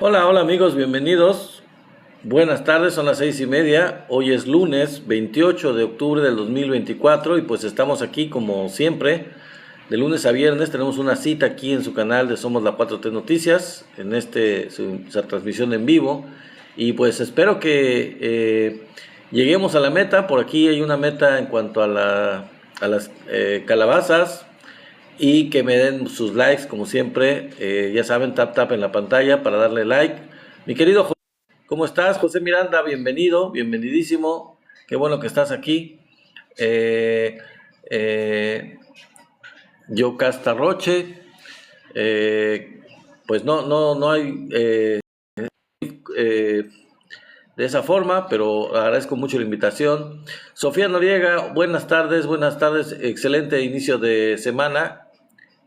Hola, hola amigos, bienvenidos. Buenas tardes, son las 6:30. Hoy es lunes 28 de octubre del 2024 y pues estamos aquí como siempre. De lunes a viernes tenemos una cita aquí en su canal de Somos la 4T Noticias, en su transmisión en vivo. Y pues espero que lleguemos a la meta. Por aquí hay una meta en cuanto a las calabazas y que me den sus likes como siempre. Ya saben, tap en la pantalla para darle like. Mi querido José, ¿cómo estás? José Miranda, bienvenido, bienvenidísimo. Qué bueno que estás aquí. Eh, eh, yo Casta Roche, pues no hay eh, de esa forma, pero agradezco mucho la invitación. Sofía Noriega, buenas tardes, excelente inicio de semana.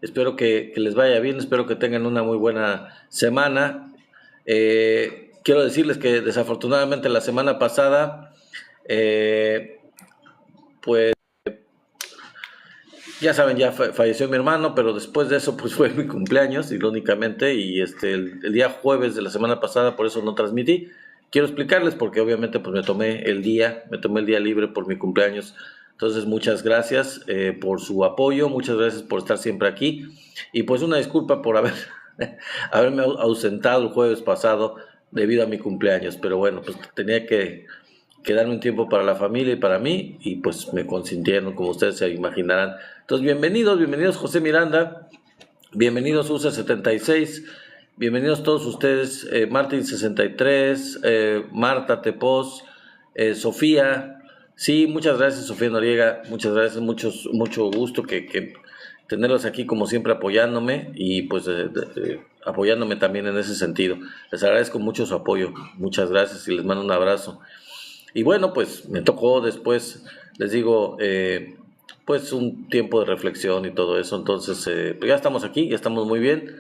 Espero que les vaya bien, espero que tengan una muy buena semana. Quiero decirles que desafortunadamente la semana pasada, eh, pues ya saben, ya falleció mi hermano, pero después de eso pues fue mi cumpleaños, irónicamente, y el día jueves de la semana pasada, por eso no transmití. Quiero explicarles porque obviamente pues me tomé el día libre por mi cumpleaños. Entonces muchas gracias por su apoyo, muchas gracias por estar siempre aquí y pues una disculpa por haberme ausentado el jueves pasado debido a mi cumpleaños, pero bueno, pues tenía que darme un tiempo para la familia y para mí, y pues me consintieron, como ustedes se imaginarán. Entonces, bienvenidos José Miranda, bienvenidos USA76, bienvenidos todos ustedes, Martín63, Marta Tepos, Sofía, sí, muchas gracias Sofía Noriega, muchas gracias, mucho gusto que tenerlos aquí como siempre apoyándome y pues apoyándome también en ese sentido. Les agradezco mucho su apoyo, muchas gracias y les mando un abrazo. Y bueno, pues me tocó después, les digo, pues un tiempo de reflexión y todo eso. Entonces, pues ya estamos aquí, ya estamos muy bien.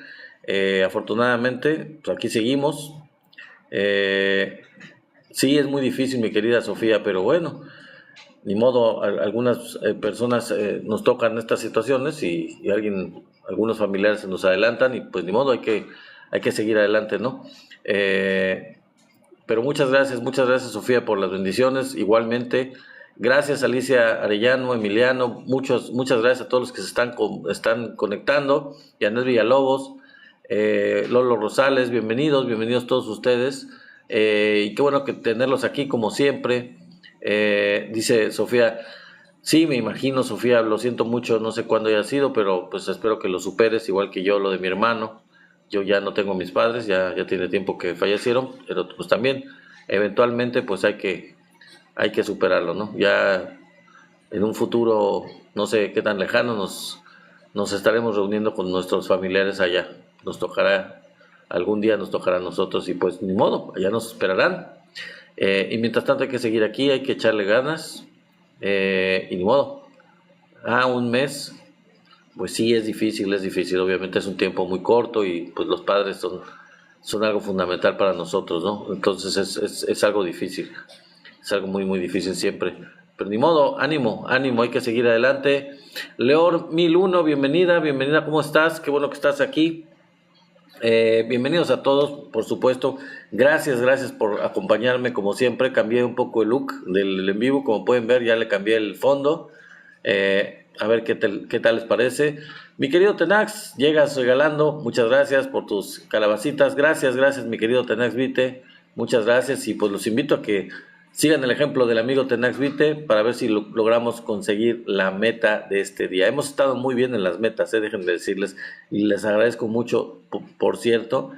Afortunadamente, pues aquí seguimos. Eh, sí, es muy difícil, mi querida Sofía, pero bueno, ni modo, algunas personas nos tocan estas situaciones y algunos familiares se nos adelantan y pues ni modo, hay que seguir adelante, ¿no? Pero muchas gracias Sofía por las bendiciones. Igualmente, gracias Alicia Arellano, Emiliano, muchas gracias a todos los que están conectando. Yanés Villalobos, Lolo Rosales, bienvenidos todos ustedes. Y qué bueno que tenerlos aquí como siempre. Dice Sofía, sí, me imagino Sofía, lo siento mucho, no sé cuándo haya sido, pero pues espero que lo superes, igual que yo lo de mi hermano. Yo ya no tengo mis padres, ya tiene tiempo que fallecieron, pero pues también eventualmente pues hay que superarlo, ¿no? Ya en un futuro, no sé qué tan lejano, nos estaremos reuniendo con nuestros familiares allá. Algún día nos tocará a nosotros y pues ni modo, allá nos esperarán. Y mientras tanto hay que seguir aquí, hay que echarle ganas y ni modo. Un mes, pues sí, es difícil, obviamente es un tiempo muy corto y pues los padres son algo fundamental para nosotros, ¿no? Entonces es algo difícil, es algo muy difícil siempre. Pero ni modo, ánimo, hay que seguir adelante. Leor 1001, bienvenida, ¿cómo estás? Qué bueno que estás aquí. Bienvenidos a todos, por supuesto. Gracias por acompañarme como siempre. Cambié un poco el look del en vivo, como pueden ver, ya le cambié el fondo. A ver qué tal les parece. Mi querido Tenax, llegas regalando. Muchas gracias por tus calabacitas. Gracias, mi querido Tenax Vite. Muchas gracias y pues los invito a que sigan el ejemplo del amigo Tenax Vite para ver si logramos conseguir la meta de este día. Hemos estado muy bien en las metas, déjenme decirles, y les agradezco mucho, por cierto,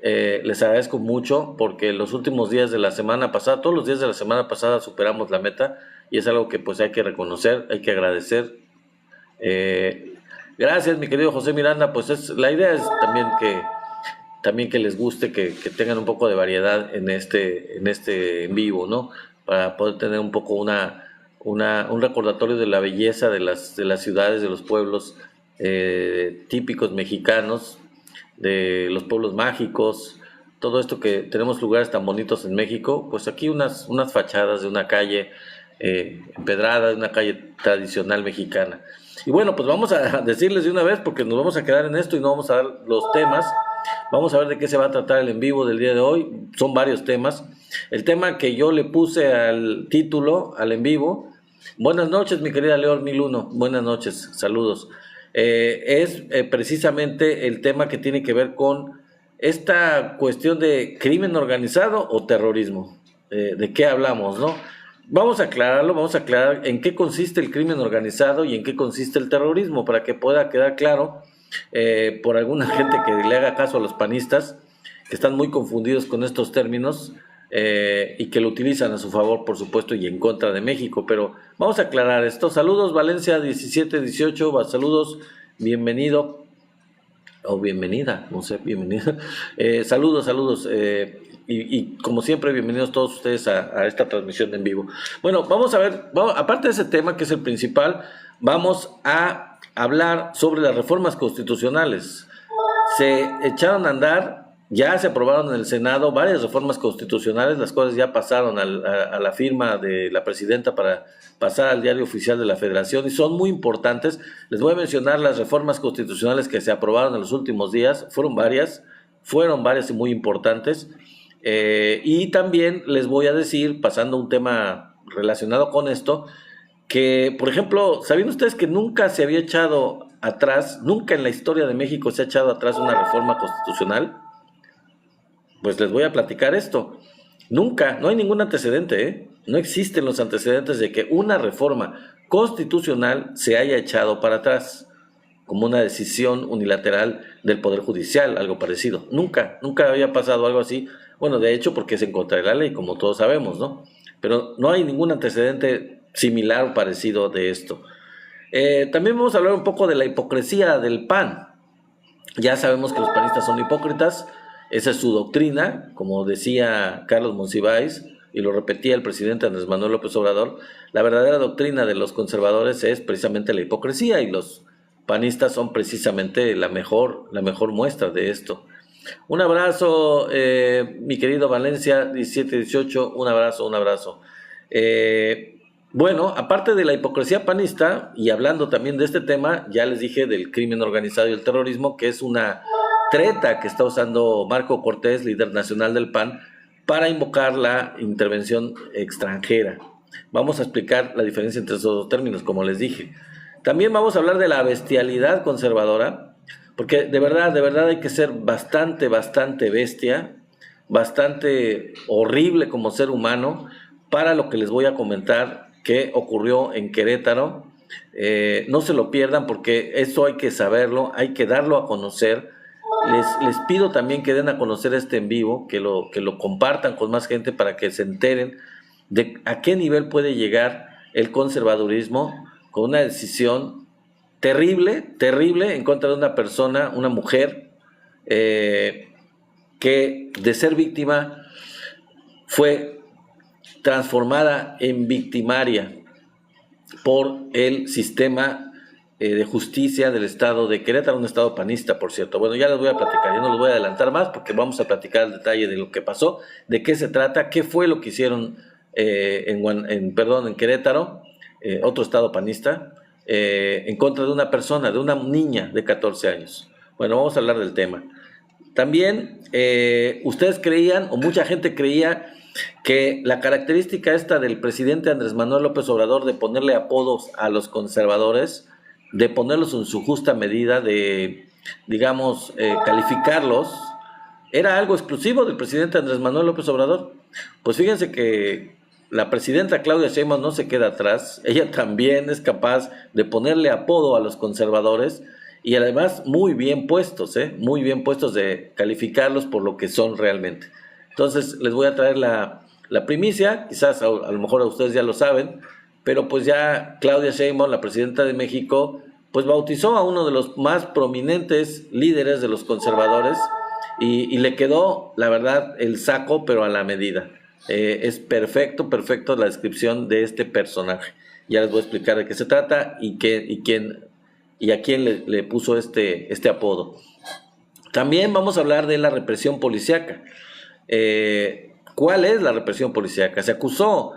les agradezco mucho porque los últimos días de la semana pasada, todos los días de la semana pasada superamos la meta y es algo que pues hay que reconocer, hay que agradecer. Gracias mi querido José Miranda, pues la idea es también que les guste, que tengan un poco de variedad en este en vivo, ¿no? Para poder tener un poco un recordatorio de la belleza de las ciudades, de los pueblos típicos mexicanos, de los pueblos mágicos, todo esto que tenemos lugares tan bonitos en México, pues aquí unas fachadas de una calle empedrada, de una calle tradicional mexicana. Y bueno, pues vamos a decirles de una vez, porque nos vamos a quedar en esto y no vamos a dar los temas. Vamos a ver de qué se va a tratar el en vivo del día de hoy. Son varios temas. El tema que yo le puse al título, al en vivo: buenas noches, mi querida León 1001. Buenas noches, saludos. Es precisamente el tema que tiene que ver con esta cuestión de crimen organizado o terrorismo. ¿De qué hablamos, no? Vamos a aclararlo, vamos a aclarar en qué consiste el crimen organizado y en qué consiste el terrorismo, para que pueda quedar claro por alguna gente que le haga caso a los panistas, que están muy confundidos con estos términos y que lo utilizan a su favor, por supuesto, y en contra de México. Pero vamos a aclarar esto. Saludos, Valencia 1718, saludos, bienvenido, o bienvenida, no sé, bienvenida. Saludos. Y como siempre, bienvenidos todos ustedes a esta transmisión en vivo. Bueno, vamos a ver, aparte de ese tema que es el principal, vamos a hablar sobre las reformas constitucionales. Se echaron a andar, ya se aprobaron en el Senado varias reformas constitucionales, las cuales ya pasaron a la firma de la presidenta para pasar al diario oficial de la Federación, y son muy importantes. Les voy a mencionar las reformas constitucionales que se aprobaron en los últimos días. Fueron varias y muy importantes. Y también les voy a decir, pasando a un tema relacionado con esto, que, por ejemplo, ¿sabían ustedes que nunca se había echado atrás, nunca en la historia de México se ha echado atrás una reforma constitucional? Pues les voy a platicar esto. Nunca, no hay ningún antecedente, ¿eh? No existen los antecedentes de que una reforma constitucional se haya echado para atrás, como una decisión unilateral del Poder Judicial, algo parecido. Nunca había pasado algo así. Bueno, de hecho, porque es en contra de la ley, como todos sabemos, ¿no? Pero no hay ningún antecedente similar o parecido de esto. También vamos a hablar un poco de la hipocresía del PAN. Ya sabemos que los panistas son hipócritas, esa es su doctrina, como decía Carlos Monsiváis, y lo repetía el presidente Andrés Manuel López Obrador. La verdadera doctrina de los conservadores es precisamente la hipocresía, y los panistas son precisamente la mejor muestra de esto. Un abrazo, mi querido Valencia 1718, un abrazo. Bueno, aparte de la hipocresía panista, y hablando también de este tema, ya les dije del crimen organizado y el terrorismo, que es una treta que está usando Marco Cortés, líder nacional del PAN, para invocar la intervención extranjera. Vamos a explicar la diferencia entre esos dos términos, como les dije. También vamos a hablar de la bestialidad conservadora, porque de verdad hay que ser bastante bestia, bastante horrible como ser humano, para lo que les voy a comentar que ocurrió en Querétaro. No se lo pierdan, porque eso hay que saberlo, hay que darlo a conocer. Les pido también que den a conocer este en vivo, que lo compartan con más gente para que se enteren de a qué nivel puede llegar el conservadurismo con una decisión terrible en contra de una persona, una mujer, que de ser víctima fue transformada en victimaria por el sistema de justicia del estado de Querétaro, un estado panista, por cierto. Bueno, ya les voy a platicar, yo no les voy a adelantar más, porque vamos a platicar el detalle de lo que pasó, de qué se trata, qué fue lo que hicieron en Querétaro, otro estado panista, en contra de una persona, de una niña de 14 años. Bueno, vamos a hablar del tema. También ustedes creían, o mucha gente creía, que la característica esta del presidente Andrés Manuel López Obrador de ponerle apodos a los conservadores, de ponerlos en su justa medida, de, digamos, calificarlos, era algo exclusivo del presidente Andrés Manuel López Obrador. Pues fíjense que la presidenta Claudia Sheinbaum no se queda atrás. Ella también es capaz de ponerle apodo a los conservadores, y además muy bien puestos de calificarlos por lo que son realmente. Entonces les voy a traer la primicia, quizás a lo mejor a ustedes ya lo saben, pero pues ya Claudia Sheinbaum, la presidenta de México, pues bautizó a uno de los más prominentes líderes de los conservadores, y le quedó, la verdad, el saco, pero a la medida. Es perfecto la descripción de este personaje. Ya les voy a explicar de qué se trata y a quién le puso este apodo. También vamos a hablar de la represión policíaca. ¿Cuál es la represión policíaca? Se acusó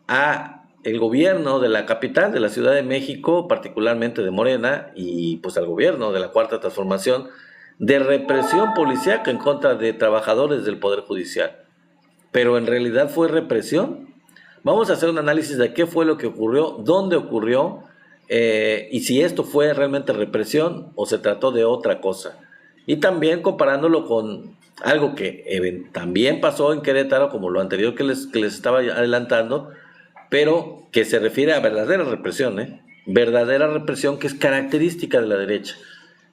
a el gobierno de la capital, de la Ciudad de México, particularmente de Morena, y pues al gobierno de la Cuarta Transformación, de represión policíaca en contra de trabajadores del Poder Judicial. Pero en realidad fue represión. Vamos a hacer un análisis de qué fue lo que ocurrió, dónde ocurrió, y si esto fue realmente represión o se trató de otra cosa. Y también comparándolo con algo que también pasó en Querétaro, como lo anterior que les estaba adelantando, pero que se refiere a verdadera represión, verdadera represión que es característica de la derecha,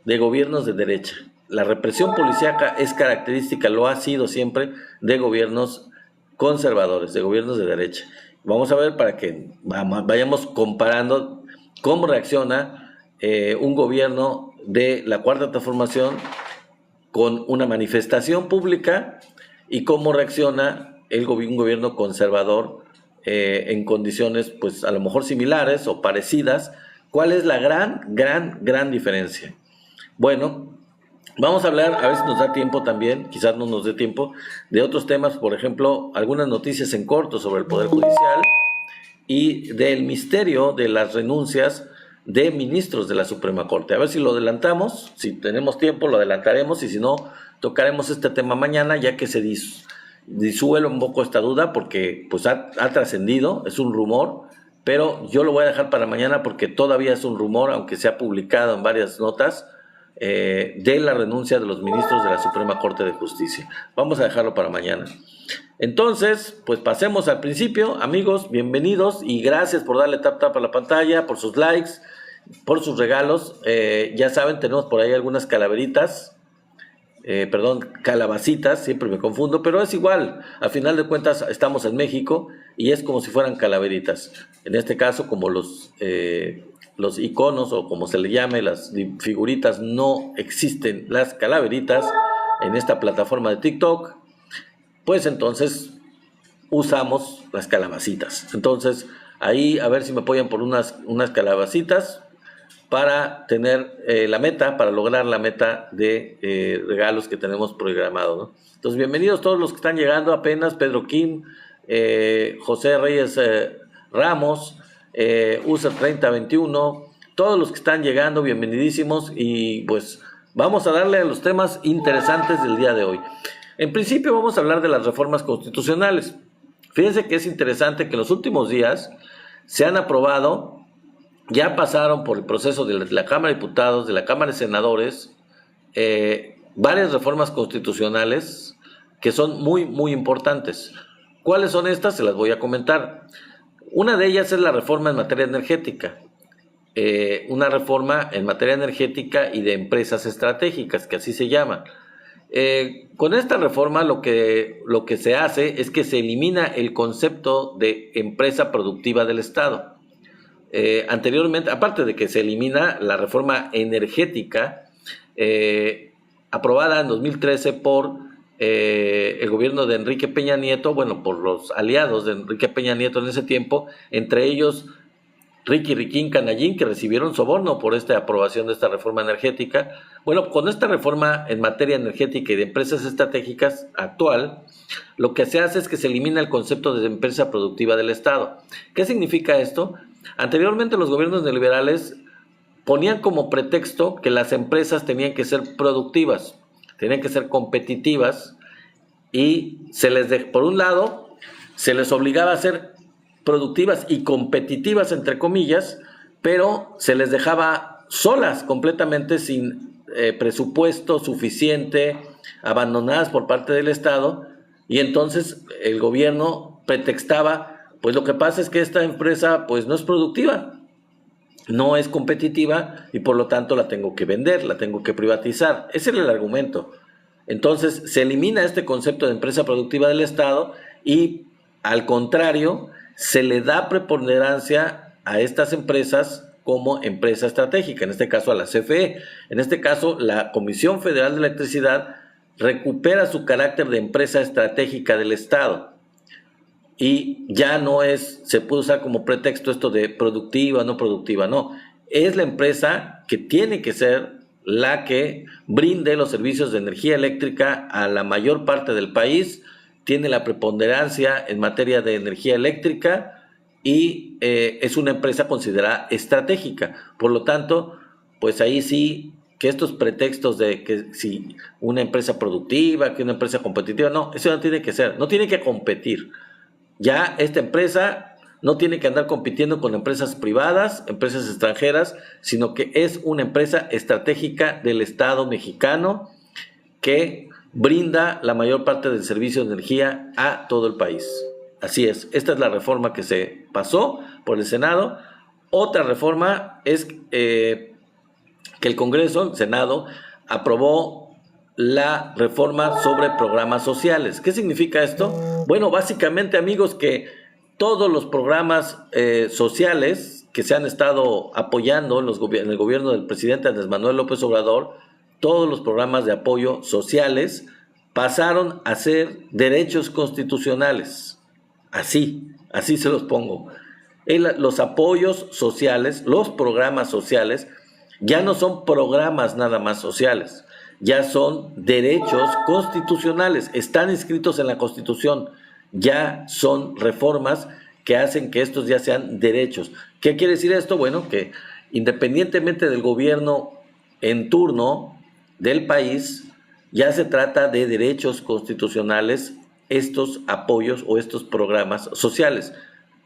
de gobiernos de derecha. La represión policíaca es característica, lo ha sido siempre, de gobiernos conservadores, de gobiernos de derecha. Vamos a ver para que vayamos comparando cómo reacciona un gobierno de la Cuarta Transformación con una manifestación pública y cómo reacciona un gobierno conservador en condiciones pues a lo mejor similares o parecidas. ¿Cuál es la gran diferencia? Bueno, vamos a hablar, a ver si nos da tiempo también, quizás no nos dé tiempo, de otros temas, por ejemplo, algunas noticias en corto sobre el Poder Judicial y del misterio de las renuncias de ministros de la Suprema Corte. A ver si lo adelantamos, si tenemos tiempo lo adelantaremos y si no, tocaremos este tema mañana ya que se disuelve un poco esta duda porque pues ha trascendido, es un rumor, pero yo lo voy a dejar para mañana porque todavía es un rumor, aunque se ha publicado en varias notas, de la renuncia de los ministros de la Suprema Corte de Justicia. Vamos a dejarlo para mañana. Entonces, pues pasemos al principio. Amigos, bienvenidos y gracias por darle tap a la pantalla, por sus likes, por sus regalos. Ya saben, tenemos por ahí algunas calaveritas, calabacitas, siempre me confundo, pero es igual. Al final de cuentas estamos en México y es como si fueran calaveritas. En este caso, como los iconos o como se le llame, las figuritas, no existen las calaveritas en esta plataforma de TikTok, pues entonces usamos las calabacitas. Entonces ahí a ver si me apoyan por unas calabacitas para tener para lograr la meta de regalos que tenemos programado, ¿no? Entonces bienvenidos todos los que están llegando apenas: Pedro Kim, José Reyes Ramos, User 3021, todos los que están llegando, bienvenidísimos, y pues vamos a darle a los temas interesantes del día de hoy. En principio vamos a hablar de las reformas constitucionales. Fíjense que es interesante que en los últimos días se han aprobado, ya pasaron por el proceso de la Cámara de Diputados, de la Cámara de Senadores, varias reformas constitucionales que son muy importantes. ¿Cuáles son estas? Se las voy a comentar. Una de ellas es la reforma en materia energética, una reforma en materia energética y de empresas estratégicas, que así se llama. Con esta reforma lo que se hace es que se elimina el concepto de empresa productiva del Estado. Anteriormente, aparte de que se elimina la reforma energética aprobada en 2013 por el gobierno de Enrique Peña Nieto, bueno, por los aliados de Enrique Peña Nieto en ese tiempo, entre ellos Riquín Canallín, que recibieron soborno por esta aprobación de esta reforma energética. Bueno, con esta reforma en materia energética y de empresas estratégicas actual, lo que se hace es que se elimina el concepto de empresa productiva del Estado. ¿Qué significa esto? Anteriormente los gobiernos neoliberales ponían como pretexto que las empresas tenían que ser productivas, tenían que ser competitivas y por un lado se les obligaba a ser productivas y competitivas entre comillas, pero se les dejaba solas completamente sin presupuesto suficiente, abandonadas por parte del Estado, y entonces el gobierno pretextaba, pues lo que pasa es que esta empresa pues no es productiva, no es competitiva y por lo tanto la tengo que vender, la tengo que privatizar. Ese era el argumento. Entonces se elimina este concepto de empresa productiva del Estado y al contrario se le da preponderancia a estas empresas como empresa estratégica, en este caso a la CFE. En este caso la Comisión Federal de Electricidad recupera su carácter de empresa estratégica del Estado y ya no se puede usar como pretexto esto de productiva, no productiva, no. Es la empresa que tiene que ser la que brinde los servicios de energía eléctrica a la mayor parte del país, tiene la preponderancia en materia de energía eléctrica y es una empresa considerada estratégica. Por lo tanto, pues ahí sí que estos pretextos de que si una empresa productiva, que una empresa competitiva, no, eso no tiene que ser, no tiene que competir. Ya esta empresa no tiene que andar compitiendo con empresas privadas, empresas extranjeras, sino que es una empresa estratégica del Estado mexicano que brinda la mayor parte del servicio de energía a todo el país. Así es, esta es la reforma que se pasó por el Senado. Otra reforma es que el Congreso, el Senado, aprobó la reforma sobre programas sociales. ¿Qué significa esto? Bueno, básicamente, amigos, que todos los programas sociales que se han estado apoyando en el gobierno del presidente Andrés Manuel López Obrador, todos los programas de apoyo sociales pasaron a ser derechos constitucionales. Así se los pongo. Los apoyos sociales, los programas sociales, ya no son programas nada más sociales, ya son derechos constitucionales, están inscritos en la Constitución, ya son reformas que hacen que estos ya sean derechos. ¿Qué quiere decir esto? Bueno, que independientemente del gobierno en turno del país, ya se trata de derechos constitucionales estos apoyos o estos programas sociales.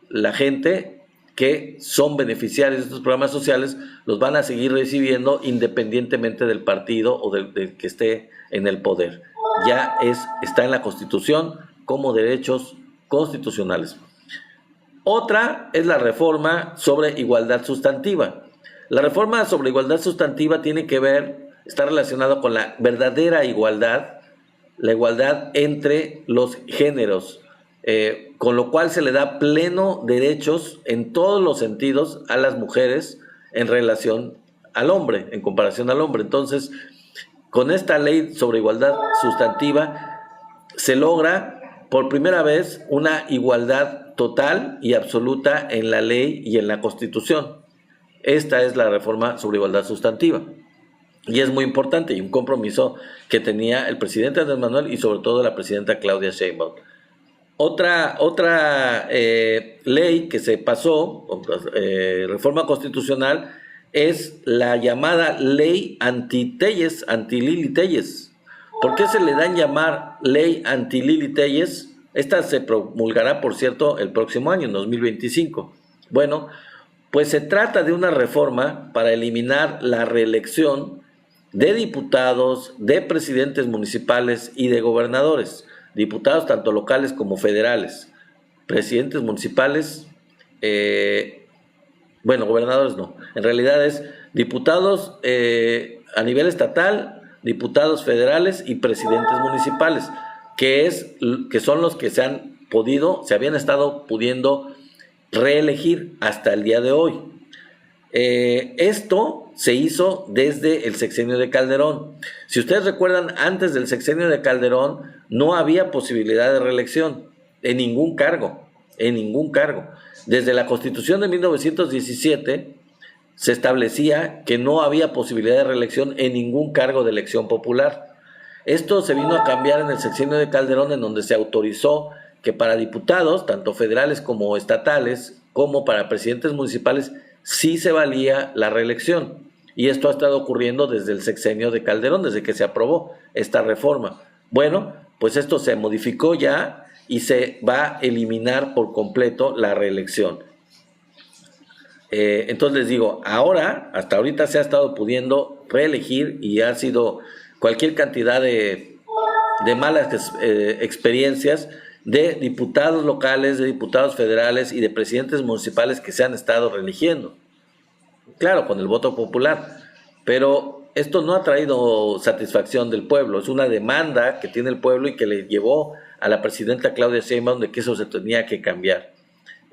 La gente que son beneficiarios de estos programas sociales los van a seguir recibiendo independientemente del partido o del que esté en el poder. Ya está en la Constitución como derechos constitucionales. Otra es la reforma sobre igualdad sustantiva. La reforma sobre igualdad sustantiva tiene que ver, está relacionada con la verdadera igualdad, la igualdad entre los géneros, con lo cual se le da pleno derechos en todos los sentidos a las mujeres en relación al hombre, en comparación al hombre. Entonces, con esta ley sobre igualdad sustantiva se logra por primera vez una igualdad total y absoluta en la ley y en la Constitución. Esta es la reforma sobre igualdad sustantiva. Y es muy importante y un compromiso que tenía el presidente Andrés Manuel y sobre todo la presidenta Claudia Sheinbaum. Otra ley que se pasó, reforma constitucional, es la llamada ley anti-Telles, anti-Lili Telles. ¿Por qué se le da en llamar ley anti-Lili Telles? Esta se promulgará, por cierto, el próximo año, en 2025. Bueno, pues se trata de una reforma para eliminar la reelección de diputados, de presidentes municipales y de gobernadores. Diputados tanto locales como federales, presidentes municipales, gobernadores no, en realidad es diputados a nivel estatal, diputados federales y presidentes municipales, que son los que se habían estado pudiendo reelegir hasta el día de hoy. Esto se hizo desde el sexenio de Calderón. Si ustedes recuerdan, antes del sexenio de Calderón no había posibilidad de reelección en ningún cargo, Desde la Constitución de 1917 se establecía que no había posibilidad de reelección en ningún cargo de elección popular. Esto se vino a cambiar en el sexenio de Calderón, en donde se autorizó que para diputados, tanto federales como estatales, como para presidentes municipales, sí se valía la reelección. Y esto ha estado ocurriendo desde el sexenio de Calderón, desde que se aprobó esta reforma. Bueno, pues esto se modificó ya y se va a eliminar por completo la reelección. Entonces les digo, hasta ahorita se ha estado pudiendo reelegir y ha sido cualquier cantidad de malas experiencias de diputados locales, de diputados federales y de presidentes municipales que se han estado reeligiendo. Claro, con el voto popular, pero esto no ha traído satisfacción del pueblo. Es una demanda que tiene el pueblo y que le llevó a la presidenta Claudia Sheinbaum de que eso se tenía que cambiar.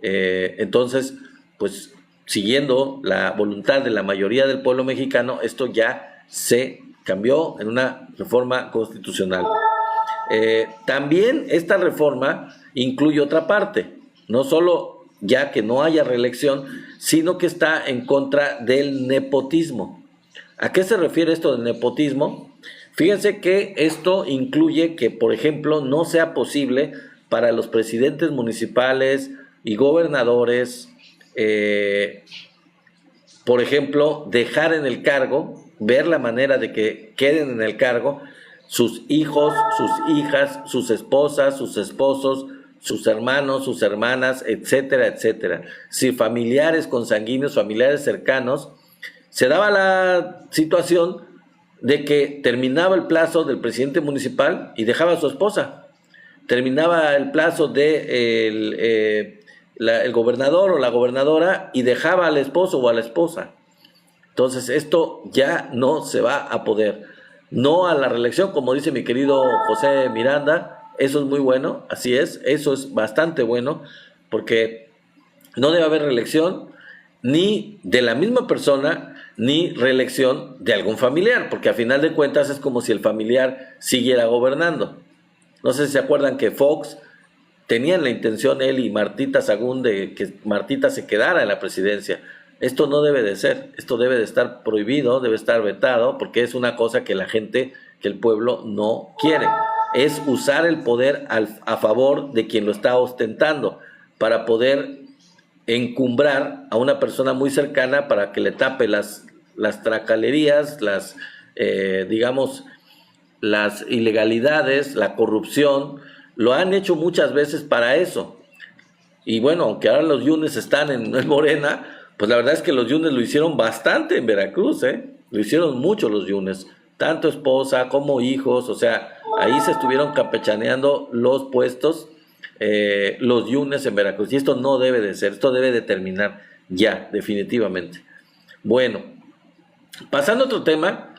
Entonces, pues siguiendo la voluntad de la mayoría del pueblo mexicano, esto ya se cambió en una reforma constitucional. También esta reforma incluye otra parte, no solo ya que no haya reelección, sino que está en contra del nepotismo. ¿A qué se refiere esto del nepotismo? Fíjense que esto incluye que, por ejemplo, no sea posible para los presidentes municipales, y gobernadores, por ejemplo, dejar en el cargo, ver la manera de que queden en el cargo sus hijos, sus hijas, sus esposas, sus esposos, sus hermanos, sus hermanas, etcétera, etcétera. Si familiares consanguíneos, familiares cercanos, se daba la situación de que terminaba el plazo del presidente municipal y dejaba a su esposa. Terminaba el plazo de el gobernador o la gobernadora y dejaba al esposo o a la esposa. Entonces esto ya no se va a poder. No a la reelección, como dice mi querido José Miranda, eso es muy bueno, así es, eso es bastante bueno, porque no debe haber reelección ni de la misma persona, ni reelección de algún familiar, porque a final de cuentas es como si el familiar siguiera gobernando. No sé si se acuerdan que Fox tenían la intención, él y Martita Sagún, de que Martita se quedara en la presidencia. Esto no debe de ser, esto debe de estar prohibido, debe estar vetado, porque es una cosa que la gente, que el pueblo no quiere. Es usar el poder a favor de quien lo está ostentando, para poder encumbrar a una persona muy cercana para que le tape las tracalerías, digamos, las ilegalidades, la corrupción. Lo han hecho muchas veces para eso. Y bueno, aunque ahora los Yunes están en Morena, pues la verdad es que los Yunes lo hicieron bastante en Veracruz, lo hicieron mucho los Yunes, tanto esposa como hijos, o sea, ahí se estuvieron campechaneando los puestos, los Yunes en Veracruz, y esto no debe de ser, esto debe de terminar ya, definitivamente. Bueno, pasando a otro tema,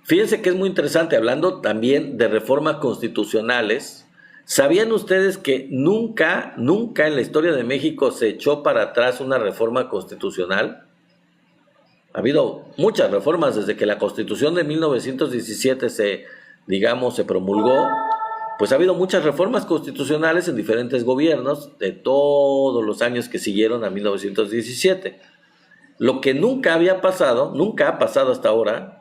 fíjense que es muy interesante, hablando también de reformas constitucionales. ¿Sabían ustedes que nunca en la historia de México se echó para atrás una reforma constitucional? Ha habido muchas reformas desde que la Constitución de 1917 se promulgó. Pues ha habido muchas reformas constitucionales en diferentes gobiernos de todos los años que siguieron a 1917. Lo que nunca ha pasado hasta ahora,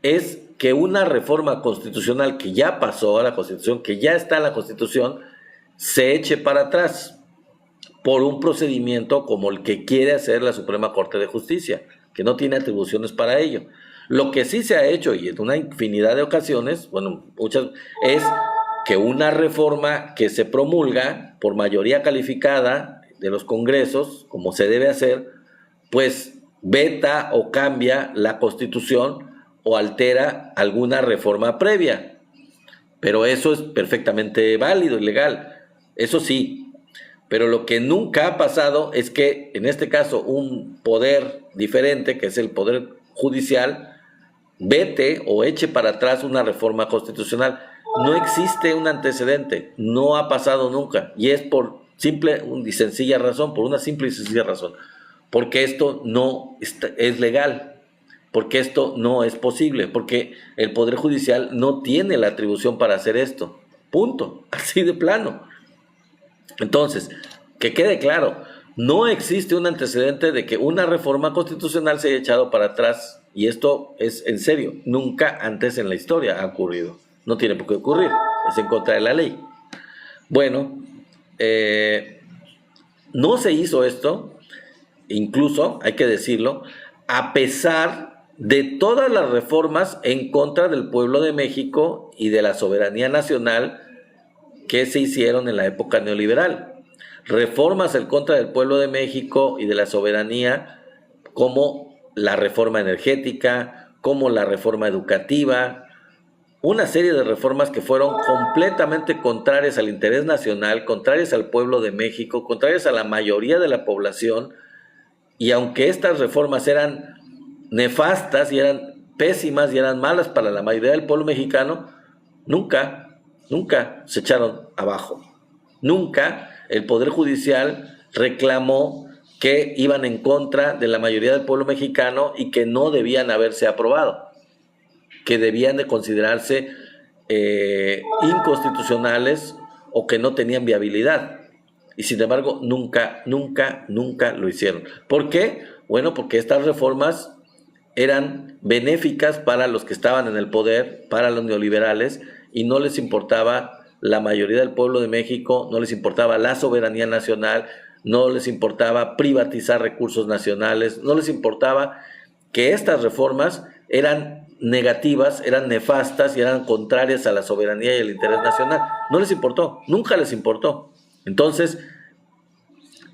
es que una reforma constitucional que ya pasó a la Constitución, que ya está en la Constitución, se eche para atrás por un procedimiento como el que quiere hacer la Suprema Corte de Justicia, que no tiene atribuciones para ello. Lo que sí se ha hecho, y en una infinidad de ocasiones, bueno, muchas, es que una reforma que se promulga por mayoría calificada de los congresos, como se debe hacer, pues veta o cambia la Constitución o altera alguna reforma previa. Pero eso es perfectamente válido y legal, eso sí. Pero lo que nunca ha pasado es que, en este caso, un poder diferente, que es el Poder Judicial, vete o eche para atrás una reforma constitucional. No existe un antecedente, no ha pasado nunca, y es por una simple y sencilla razón, porque esto no es legal, porque esto no es posible, porque el Poder Judicial no tiene la atribución para hacer esto, punto, así de plano. Entonces, que quede claro, no existe un antecedente de que una reforma constitucional se haya echado para atrás, y esto es en serio, nunca antes en la historia ha ocurrido, no tiene por qué ocurrir, es en contra de la ley. Bueno, no se hizo esto, incluso, hay que decirlo, a pesar de todas las reformas en contra del pueblo de México y de la soberanía nacional que se hicieron en la época neoliberal. Reformas en contra del pueblo de México y de la soberanía, como la reforma energética, como la reforma educativa, una serie de reformas que fueron completamente contrarias al interés nacional, contrarias al pueblo de México, contrarias a la mayoría de la población. Y aunque estas reformas eran nefastas y eran pésimas y eran malas para la mayoría del pueblo mexicano, nunca se echaron abajo. Nunca el Poder Judicial reclamó que iban en contra de la mayoría del pueblo mexicano y que no debían haberse aprobado, que debían de considerarse inconstitucionales o que no tenían viabilidad. Y sin embargo, nunca lo hicieron. ¿Por qué? Bueno, porque estas reformas eran benéficas para los que estaban en el poder, para los neoliberales, y no les importaba la mayoría del pueblo de México, no les importaba la soberanía nacional, no les importaba privatizar recursos nacionales, no les importaba que estas reformas eran negativas, eran nefastas y eran contrarias a la soberanía y el interés nacional. No les importó, nunca les importó. Entonces,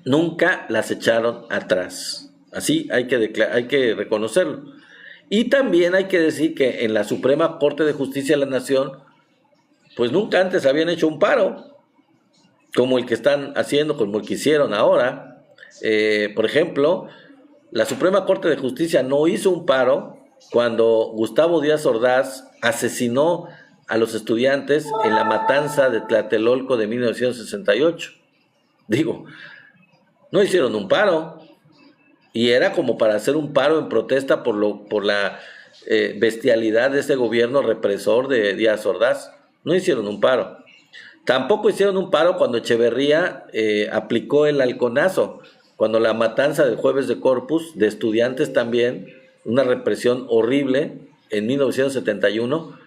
nunca las echaron atrás. Así hay que reconocerlo. Y también hay que decir que en la Suprema Corte de Justicia de la Nación, pues nunca antes habían hecho un paro, como el que están haciendo, como el que hicieron ahora. Por ejemplo, la Suprema Corte de Justicia no hizo un paro cuando Gustavo Díaz Ordaz asesinó a los estudiantes en la matanza de Tlatelolco de 1968. Digo, no hicieron un paro, y era como para hacer un paro en protesta por la bestialidad de ese gobierno represor de Díaz Ordaz. No hicieron un paro. Tampoco hicieron un paro cuando Echeverría aplicó el halconazo, cuando la matanza del Jueves de Corpus de estudiantes también, una represión horrible en 1971,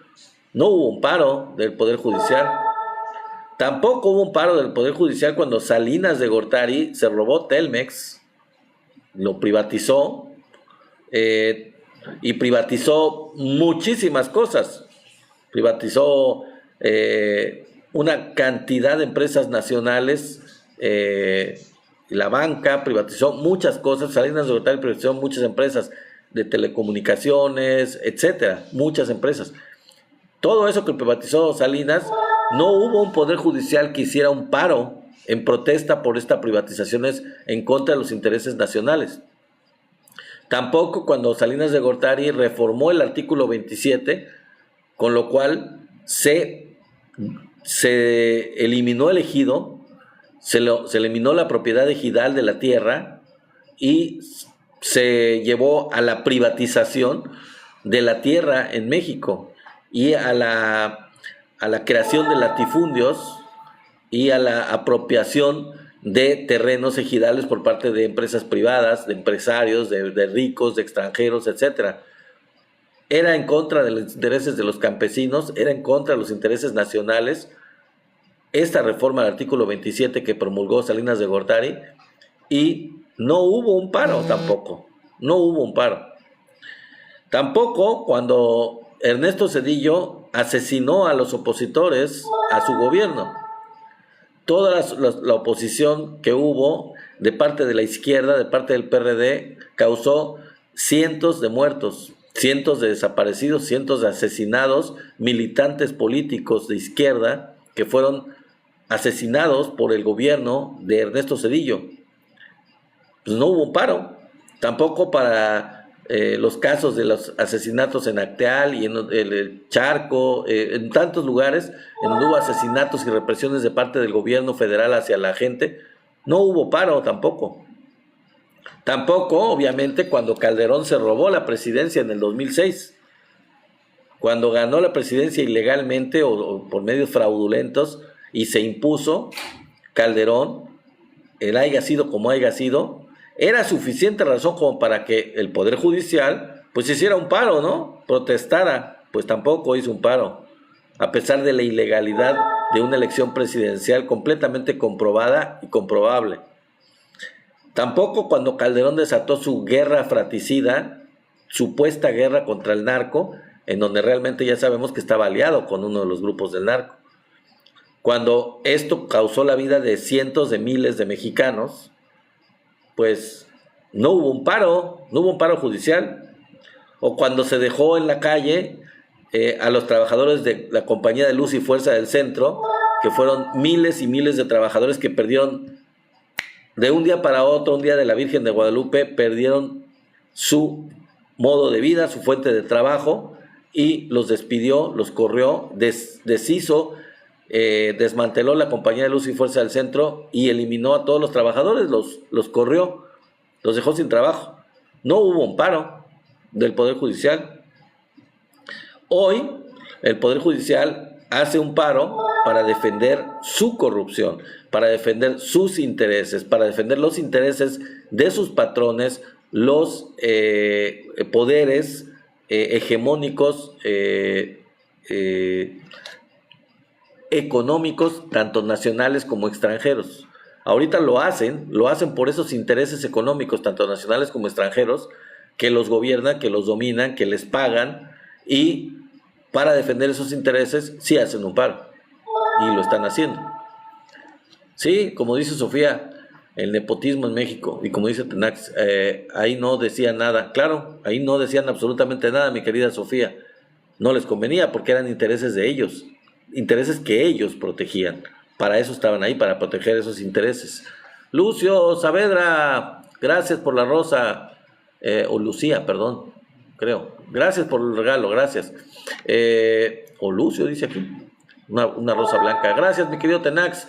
no hubo un paro del Poder Judicial. Tampoco hubo un paro del Poder Judicial cuando Salinas de Gortari se robó Telmex, lo privatizó y privatizó muchísimas cosas. Privatizó una cantidad de empresas nacionales, la banca, privatizó muchas cosas. Salinas de Gortari privatizó muchas empresas de telecomunicaciones, etcétera, muchas empresas. Todo eso que privatizó Salinas, no hubo un poder judicial que hiciera un paro en protesta por estas privatizaciones en contra de los intereses nacionales. Tampoco cuando Salinas de Gortari reformó el artículo 27, con lo cual se eliminó el ejido, se eliminó la propiedad ejidal de la tierra y se llevó a la privatización de la tierra en México y a la creación de latifundios y a la apropiación de terrenos ejidales por parte de empresas privadas, de empresarios, de ricos, de extranjeros, etcétera. Era en contra de los intereses de los campesinos, era en contra de los intereses nacionales esta reforma al artículo 27 que promulgó Salinas de Gortari, y no hubo un paro tampoco, no hubo un paro. Tampoco cuando Ernesto Zedillo asesinó a los opositores a su gobierno. Toda la oposición que hubo de parte de la izquierda, de parte del PRD, causó cientos de muertos, cientos de desaparecidos, cientos de asesinados, militantes políticos de izquierda que fueron asesinados por el gobierno de Ernesto Zedillo. Pues no hubo un paro, tampoco para los casos de los asesinatos en Acteal y en el Charco, en tantos lugares en donde hubo asesinatos y represiones de parte del gobierno federal hacia la gente, no hubo paro tampoco. Tampoco, obviamente, cuando Calderón se robó la presidencia en el 2006, cuando ganó la presidencia ilegalmente o por medios fraudulentos y se impuso Calderón, el haya sido como haya sido, era suficiente razón como para que el Poder Judicial pues hiciera un paro, ¿no? Protestara. Pues tampoco hizo un paro, a pesar de la ilegalidad de una elección presidencial completamente comprobada y comprobable. Tampoco cuando Calderón desató su guerra fratricida, supuesta guerra contra el narco, en donde realmente ya sabemos que estaba aliado con uno de los grupos del narco. Cuando esto causó la vida de cientos de miles de mexicanos, pues no hubo un paro judicial. O cuando se dejó en la calle a los trabajadores de la Compañía de Luz y Fuerza del Centro, que fueron miles y miles de trabajadores que perdieron de un día para otro, un día de la Virgen de Guadalupe, perdieron su modo de vida, su fuente de trabajo, y los despidió, los corrió, deshizo, desmanteló la Compañía de Luz y Fuerza del Centro y eliminó a todos los trabajadores, los corrió, los dejó sin trabajo. No hubo un paro del Poder Judicial. Hoy el Poder Judicial hace un paro para defender su corrupción, para defender sus intereses, para defender los intereses de sus patrones, los poderes hegemónicos económicos, tanto nacionales como extranjeros. Ahorita lo hacen por esos intereses económicos, tanto nacionales como extranjeros, que los gobiernan, que los dominan, que les pagan, y para defender esos intereses sí hacen un paro, y lo están haciendo. Sí, como dice Sofía, el nepotismo en México, y como dice Tenax, ahí no decían nada. Claro, ahí no decían absolutamente nada, mi querida Sofía. No les convenía porque eran intereses de ellos, intereses que ellos protegían. Para eso estaban ahí, para proteger esos intereses. Lucio Saavedra, gracias por la rosa, o Lucía, perdón, creo. Gracias por el regalo, gracias. O Lucio dice aquí, una rosa blanca. Gracias, mi querido Tenax.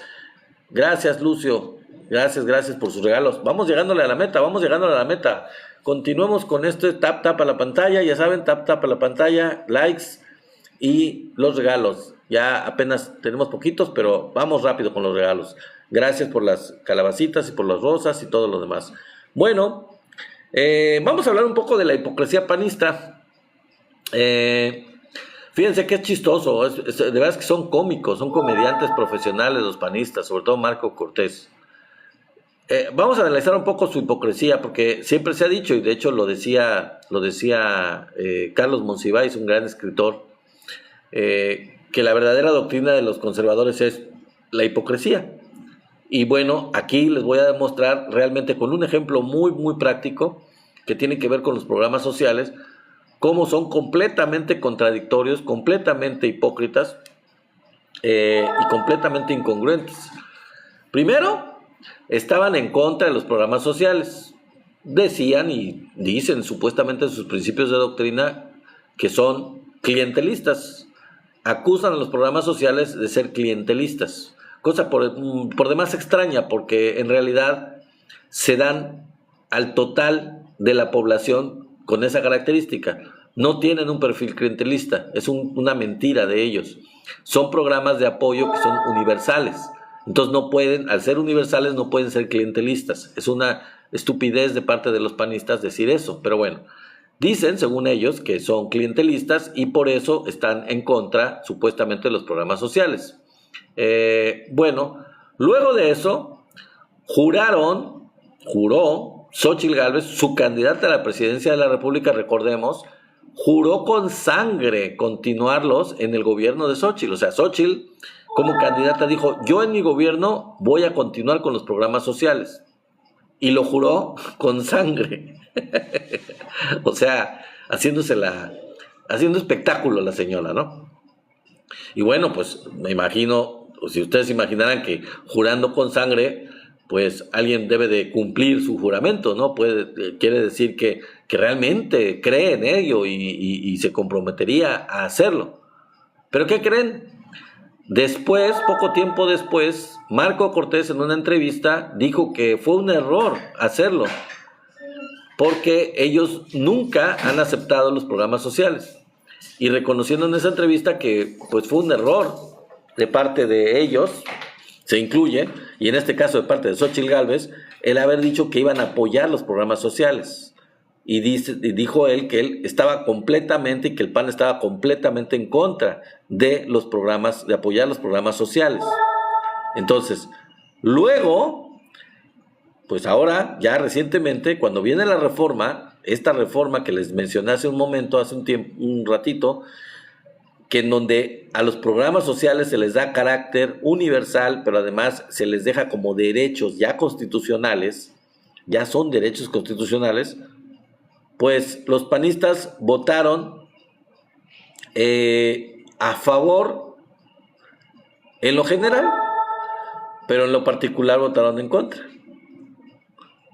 Gracias, Lucio. Gracias por sus regalos. Vamos llegándole a la meta. Continuemos con este tap a la pantalla. Ya saben, tap a la pantalla, likes y los regalos. Ya apenas tenemos poquitos, pero vamos rápido con los regalos. Gracias por las calabacitas y por las rosas y todo lo demás. Bueno, vamos a hablar un poco de la hipocresía panista. Fíjense que es chistoso, de verdad es que son cómicos, son comediantes profesionales los panistas, sobre todo Marco Cortés. Vamos a analizar un poco su hipocresía, porque siempre se ha dicho, y de hecho lo decía Carlos Monsiváis, un gran escritor, que la verdadera doctrina de los conservadores es la hipocresía. Y bueno, aquí les voy a demostrar realmente con un ejemplo muy práctico, que tiene que ver con los programas sociales, cómo son completamente contradictorios, completamente hipócritas y completamente incongruentes. Primero, estaban en contra de los programas sociales. Decían y dicen supuestamente en sus principios de doctrina que son clientelistas. Acusan a los programas sociales de ser clientelistas, cosa por demás extraña, porque en realidad se dan al total de la población con esa característica. No tienen un perfil clientelista, es una mentira de ellos. Son programas de apoyo que son universales. Entonces no pueden, al ser universales, no pueden ser clientelistas. Es una estupidez de parte de los panistas decir eso, pero bueno. Dicen, según ellos, que son clientelistas y por eso están en contra, supuestamente, de los programas sociales. Bueno, luego de eso, juró Xóchitl Gálvez, su candidata a la presidencia de la República, recordemos, juró con sangre continuarlos en el gobierno de Xóchitl. O sea, Xóchitl, como candidata, dijo, yo en mi gobierno voy a continuar con los programas sociales. Y lo juró con sangre. O sea, haciendo espectáculo la señora, ¿no? Y bueno, pues me imagino, si ustedes imaginaran que jurando con sangre, pues alguien debe de cumplir su juramento, ¿no? Quiere decir que realmente cree en ello y se comprometería a hacerlo. ¿Pero qué creen? Después, poco tiempo después, Marco Cortés en una entrevista dijo que fue un error hacerlo, porque ellos nunca han aceptado los programas sociales. Y reconociendo en esa entrevista que pues fue un error de parte de ellos, se incluye, y en este caso de parte de Xóchitl Gálvez, el haber dicho que iban a apoyar los programas sociales. Y dijo él que él estaba completamente, y que el PAN estaba completamente en contra de los programas, de apoyar los programas sociales. Entonces, luego, pues ahora, ya recientemente, cuando viene la reforma, esta reforma que les mencioné hace un momento, hace un ratito, que en donde a los programas sociales se les da carácter universal, pero además se les deja como derechos ya constitucionales, ya son derechos constitucionales, pues los panistas votaron a favor en lo general, pero en lo particular votaron en contra.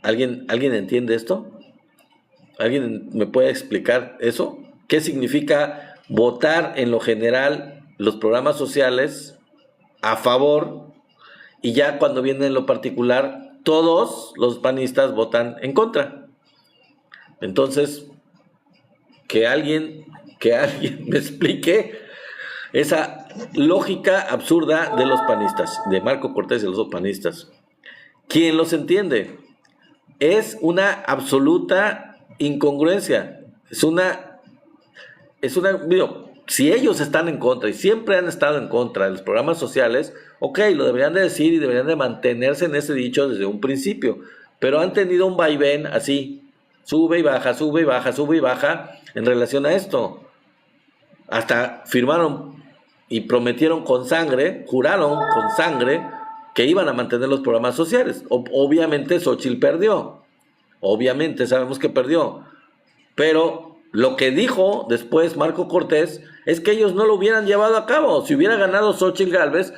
¿Alguien entiende esto? ¿Alguien me puede explicar eso? ¿Qué significa votar en lo general los programas sociales a favor y ya cuando viene en lo particular todos los panistas votan en contra? Entonces, que alguien me explique esa lógica absurda de los panistas, de Marco Cortés y los panistas. ¿Quién los entiende? Es una absoluta incongruencia. Digo, si ellos están en contra y siempre han estado en contra de los programas sociales, ok, lo deberían de decir y deberían de mantenerse en ese dicho desde un principio, pero han tenido un vaivén así, sube y baja, sube y baja, sube y baja en relación a esto. Hasta firmaron y prometieron con sangre, juraron con sangre que iban a mantener los programas sociales. Obviamente Xóchitl perdió, obviamente sabemos que perdió, pero lo que dijo después Marco Cortés es que ellos no lo hubieran llevado a cabo. Si hubiera ganado Xóchitl Gálvez,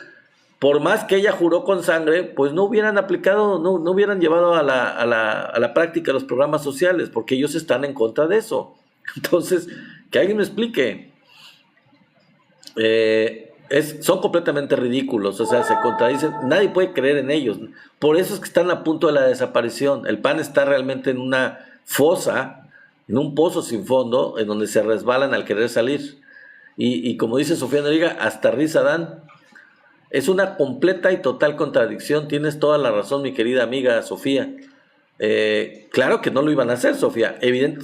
por más que ella juró con sangre, pues no hubieran aplicado, no hubieran llevado a la práctica los programas sociales, porque ellos están en contra de eso. Entonces, que alguien me explique. Son completamente ridículos, o sea, se contradicen, nadie puede creer en ellos. Por eso es que están a punto de la desaparición. El PAN está realmente en una fosa, en un pozo sin fondo, en donde se resbalan al querer salir. Y como dice Sofía Noriega, hasta risa dan. Es una completa y total contradicción. Tienes toda la razón, mi querida amiga Sofía. Claro que no lo iban a hacer, Sofía.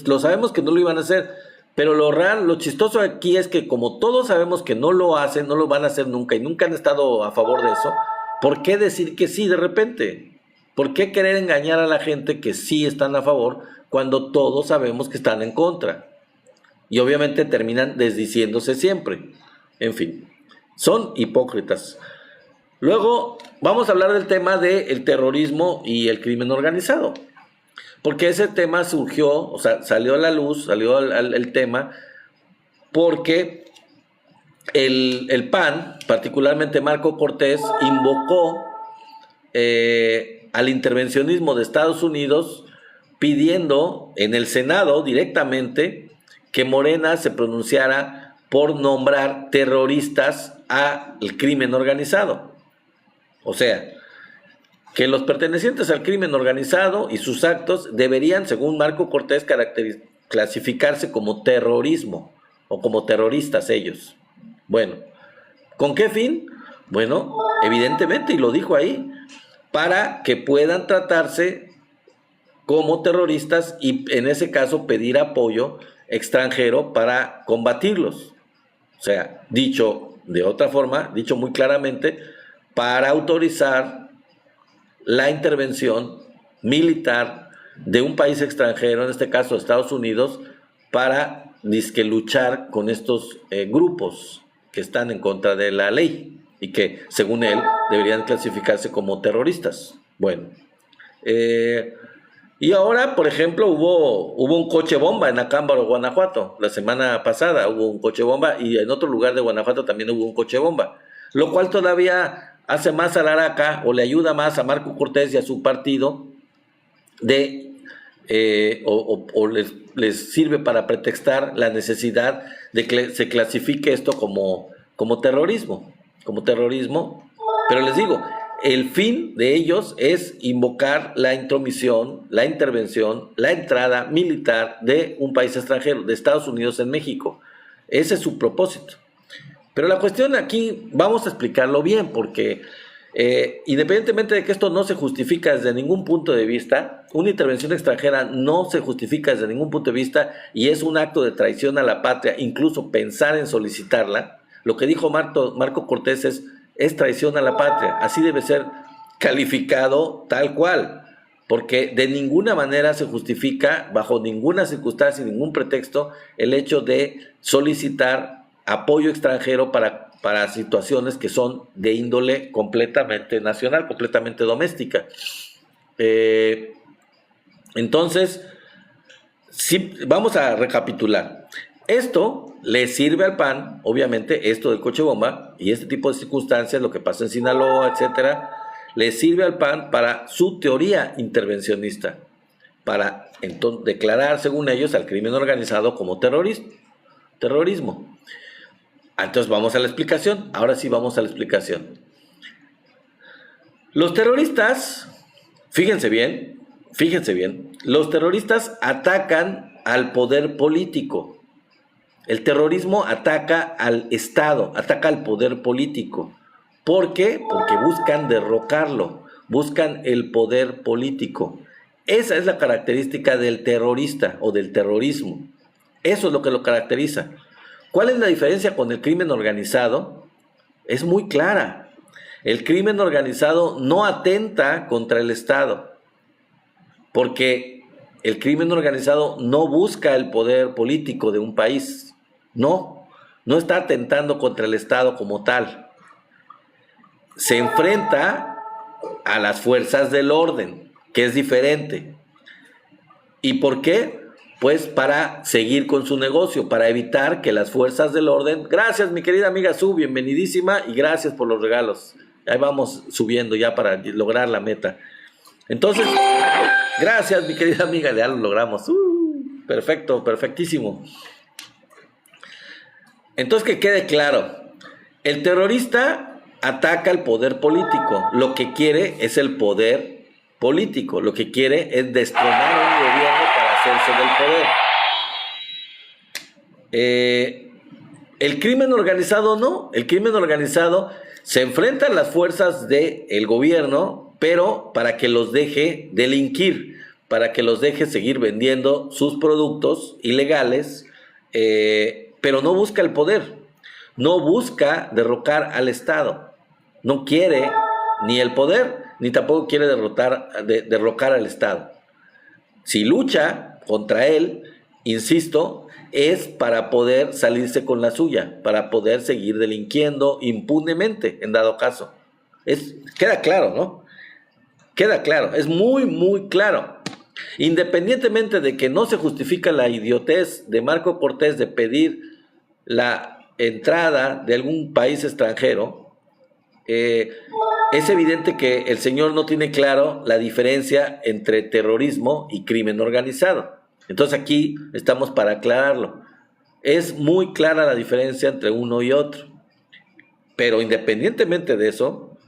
Lo sabemos que no lo iban a hacer. Pero lo chistoso aquí es que como todos sabemos que no lo hacen, no lo van a hacer nunca y nunca han estado a favor de eso, ¿por qué decir que sí de repente? ¿Por qué querer engañar a la gente que sí están a favor cuando todos sabemos que están en contra? Y obviamente terminan desdiciéndose siempre. En fin, son hipócritas. Luego vamos a hablar del tema del terrorismo y el crimen organizado. Porque ese tema surgió, o sea, salió a la luz, salió el tema, porque el PAN, particularmente Marco Cortés, invocó al intervencionismo de Estados Unidos pidiendo en el Senado directamente que Morena se pronunciara por nombrar terroristas al crimen organizado. O sea, que los pertenecientes al crimen organizado y sus actos deberían, según Marco Cortés, clasificarse como terrorismo o como terroristas ellos. Bueno, ¿con qué fin? Bueno, evidentemente, y lo dijo ahí, para que puedan tratarse como terroristas y en ese caso pedir apoyo extranjero para combatirlos. O sea, dicho de otra forma, dicho muy claramente, para autorizar la intervención militar de un país extranjero, en este caso Estados Unidos, para luchar con estos grupos que están en contra de la ley y que, según él, deberían clasificarse como terroristas. Bueno, y ahora, por ejemplo, hubo un coche bomba en Acámbaro, Guanajuato. La semana pasada hubo un coche bomba y en otro lugar de Guanajuato también hubo un coche bomba, lo cual todavía hace más a la araca o le ayuda más a Marco Cortés y a su partido o les sirve para pretextar la necesidad de que se clasifique esto como terrorismo, pero les digo, el fin de ellos es invocar la intromisión, la intervención, la entrada militar de un país extranjero, de Estados Unidos en México. Ese es su propósito. Pero la cuestión aquí, vamos a explicarlo bien, porque independientemente de que esto no se justifica desde ningún punto de vista, una intervención extranjera no se justifica desde ningún punto de vista y es un acto de traición a la patria, incluso pensar en solicitarla. Lo que dijo Marco Cortés es traición a la patria, así debe ser calificado tal cual, porque de ninguna manera se justifica, bajo ninguna circunstancia y ningún pretexto, el hecho de solicitar apoyo extranjero para situaciones que son de índole completamente nacional, completamente doméstica. Entonces, sí, vamos a recapitular. Esto le sirve al PAN, obviamente, esto del coche bomba y este tipo de circunstancias, lo que pasó en Sinaloa, etcétera, le sirve al PAN para su teoría intervencionista, para entonces declarar, según ellos, al crimen organizado como terrorismo. Entonces vamos a la explicación. Ahora sí vamos a la explicación. Los terroristas, fíjense bien, los terroristas atacan al poder político. El terrorismo ataca al Estado, ataca al poder político. ¿Por qué? Porque buscan derrocarlo, buscan el poder político. Esa es la característica del terrorista o del terrorismo. Eso es lo que lo caracteriza. ¿Cuál es la diferencia con el crimen organizado? Es muy clara. El crimen organizado no atenta contra el Estado, porque el crimen organizado no busca el poder político de un país. No está atentando contra el Estado como tal. Se enfrenta a las fuerzas del orden, que es diferente. ¿Y por qué? Pues para seguir con su negocio, para evitar que las fuerzas del orden... Gracias, mi querida amiga Su, bienvenidísima, y gracias por los regalos. Ahí vamos subiendo ya para lograr la meta. Entonces, gracias, mi querida amiga, ya lo logramos. Perfecto, perfectísimo. Entonces, que quede claro, el terrorista ataca el poder político. Lo que quiere es el poder político. Lo que quiere es destronar un gobierno para hacerse del poder. El crimen organizado no. El crimen organizado se enfrenta a las fuerzas del gobierno, pero para que los deje delinquir, para que los deje seguir vendiendo sus productos ilegales, pero no busca el poder, no busca derrocar al Estado, no quiere ni el poder, ni tampoco quiere derrocar al Estado. Si lucha contra él, insisto, es para poder salirse con la suya, para poder seguir delinquiendo impunemente, en dado caso. Queda claro, ¿no? Queda claro, es muy, muy claro. Independientemente de que no se justifica la idiotez de Marco Cortés de pedir la entrada de algún país extranjero, es evidente que el señor no tiene claro la diferencia entre terrorismo y crimen organizado. Entonces aquí estamos para aclararlo. Es muy clara la diferencia entre uno y otro. Pero independientemente de eso,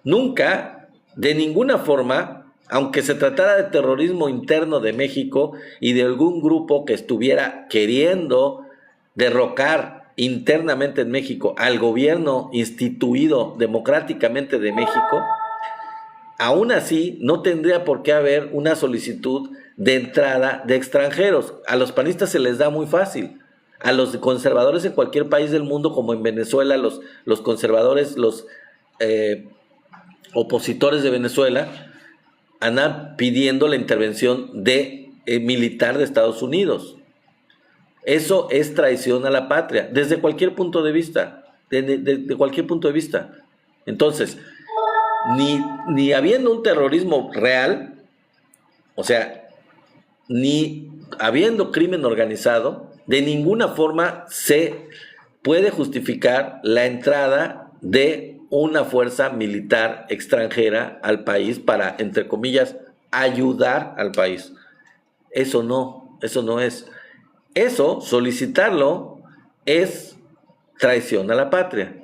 nunca, de ninguna forma, aunque se tratara de terrorismo interno de México y de algún grupo que estuviera queriendo derrocar internamente en México al gobierno instituido democráticamente de México, aún así no tendría por qué haber una solicitud de entrada de extranjeros. A los panistas se les da muy fácil. A los conservadores en cualquier país del mundo, como en Venezuela, los conservadores, los opositores de Venezuela, andan pidiendo la intervención militar de Estados Unidos. Eso es traición a la patria, desde cualquier punto de vista, de cualquier punto de vista. Entonces, ni habiendo un terrorismo real, o sea, ni habiendo crimen organizado, de ninguna forma se puede justificar la entrada de una fuerza militar extranjera al país para, entre comillas, ayudar al país. Eso no es. Eso, solicitarlo, es traición a la patria.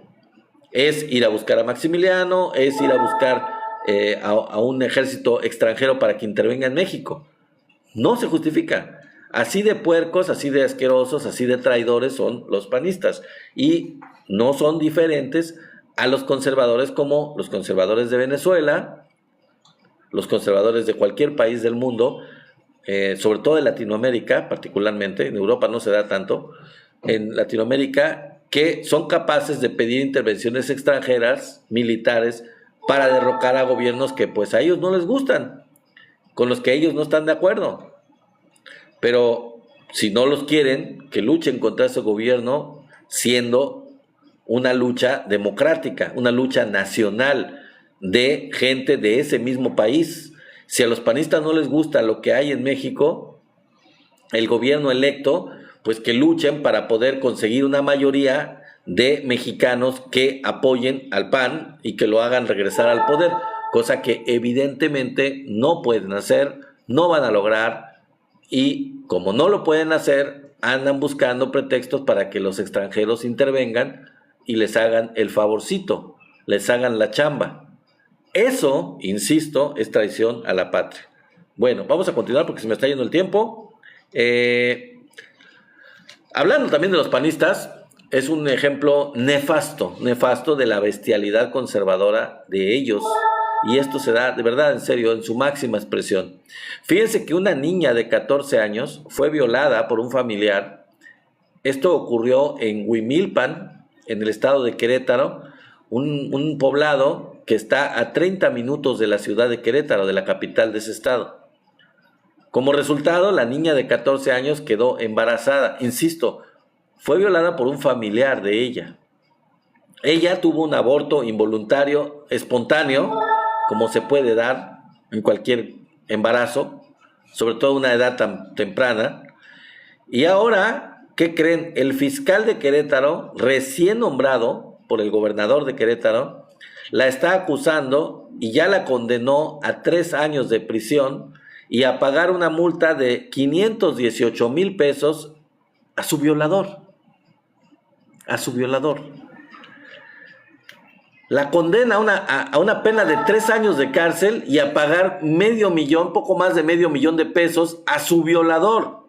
Es ir a buscar a Maximiliano, es ir a buscar a un ejército extranjero para que intervenga en México. No se justifica. Así de puercos, así de asquerosos, así de traidores son los panistas. Y no son diferentes a los conservadores como los conservadores de Venezuela, los conservadores de cualquier país del mundo, sobre todo de Latinoamérica, particularmente, en Europa no se da tanto, en Latinoamérica, que son capaces de pedir intervenciones extranjeras, militares, para derrocar a gobiernos que pues a ellos no les gustan, con los que ellos no están de acuerdo. Pero si no los quieren, que luchen contra ese gobierno, siendo una lucha democrática, una lucha nacional de gente de ese mismo país. Si a los panistas no les gusta lo que hay en México, el gobierno electo, pues que luchen para poder conseguir una mayoría de mexicanos que apoyen al PAN y que lo hagan regresar al poder, cosa que evidentemente no pueden hacer, no van a lograr, y como no lo pueden hacer, andan buscando pretextos para que los extranjeros intervengan y les hagan el favorcito, les hagan la chamba. Eso, insisto, es traición a la patria. Bueno, vamos a continuar porque se me está yendo el tiempo. Hablando también de los panistas, es un ejemplo nefasto de la bestialidad conservadora de ellos. Y esto se da, de verdad, en serio, en su máxima expresión. Fíjense que una niña de 14 años fue violada por un familiar Esto ocurrió en Huimilpan, en el estado de Querétaro, un poblado que está a 30 minutos de la ciudad de Querétaro, de la capital de ese estado. Como resultado, la niña de 14 años quedó embarazada. Insisto, fue violada por un familiar de ella. Ella tuvo un aborto involuntario, espontáneo, como se puede dar en cualquier embarazo, sobre todo a una edad tan temprana. Y ahora, ¿qué creen? El fiscal de Querétaro, recién nombrado por el gobernador de Querétaro, la está acusando y ya la condenó a 3 años de prisión y a pagar una multa de 518,000 pesos a su violador. A su violador. La condena a una pena de 3 años de cárcel y a pagar poco más de medio millón de pesos a su violador.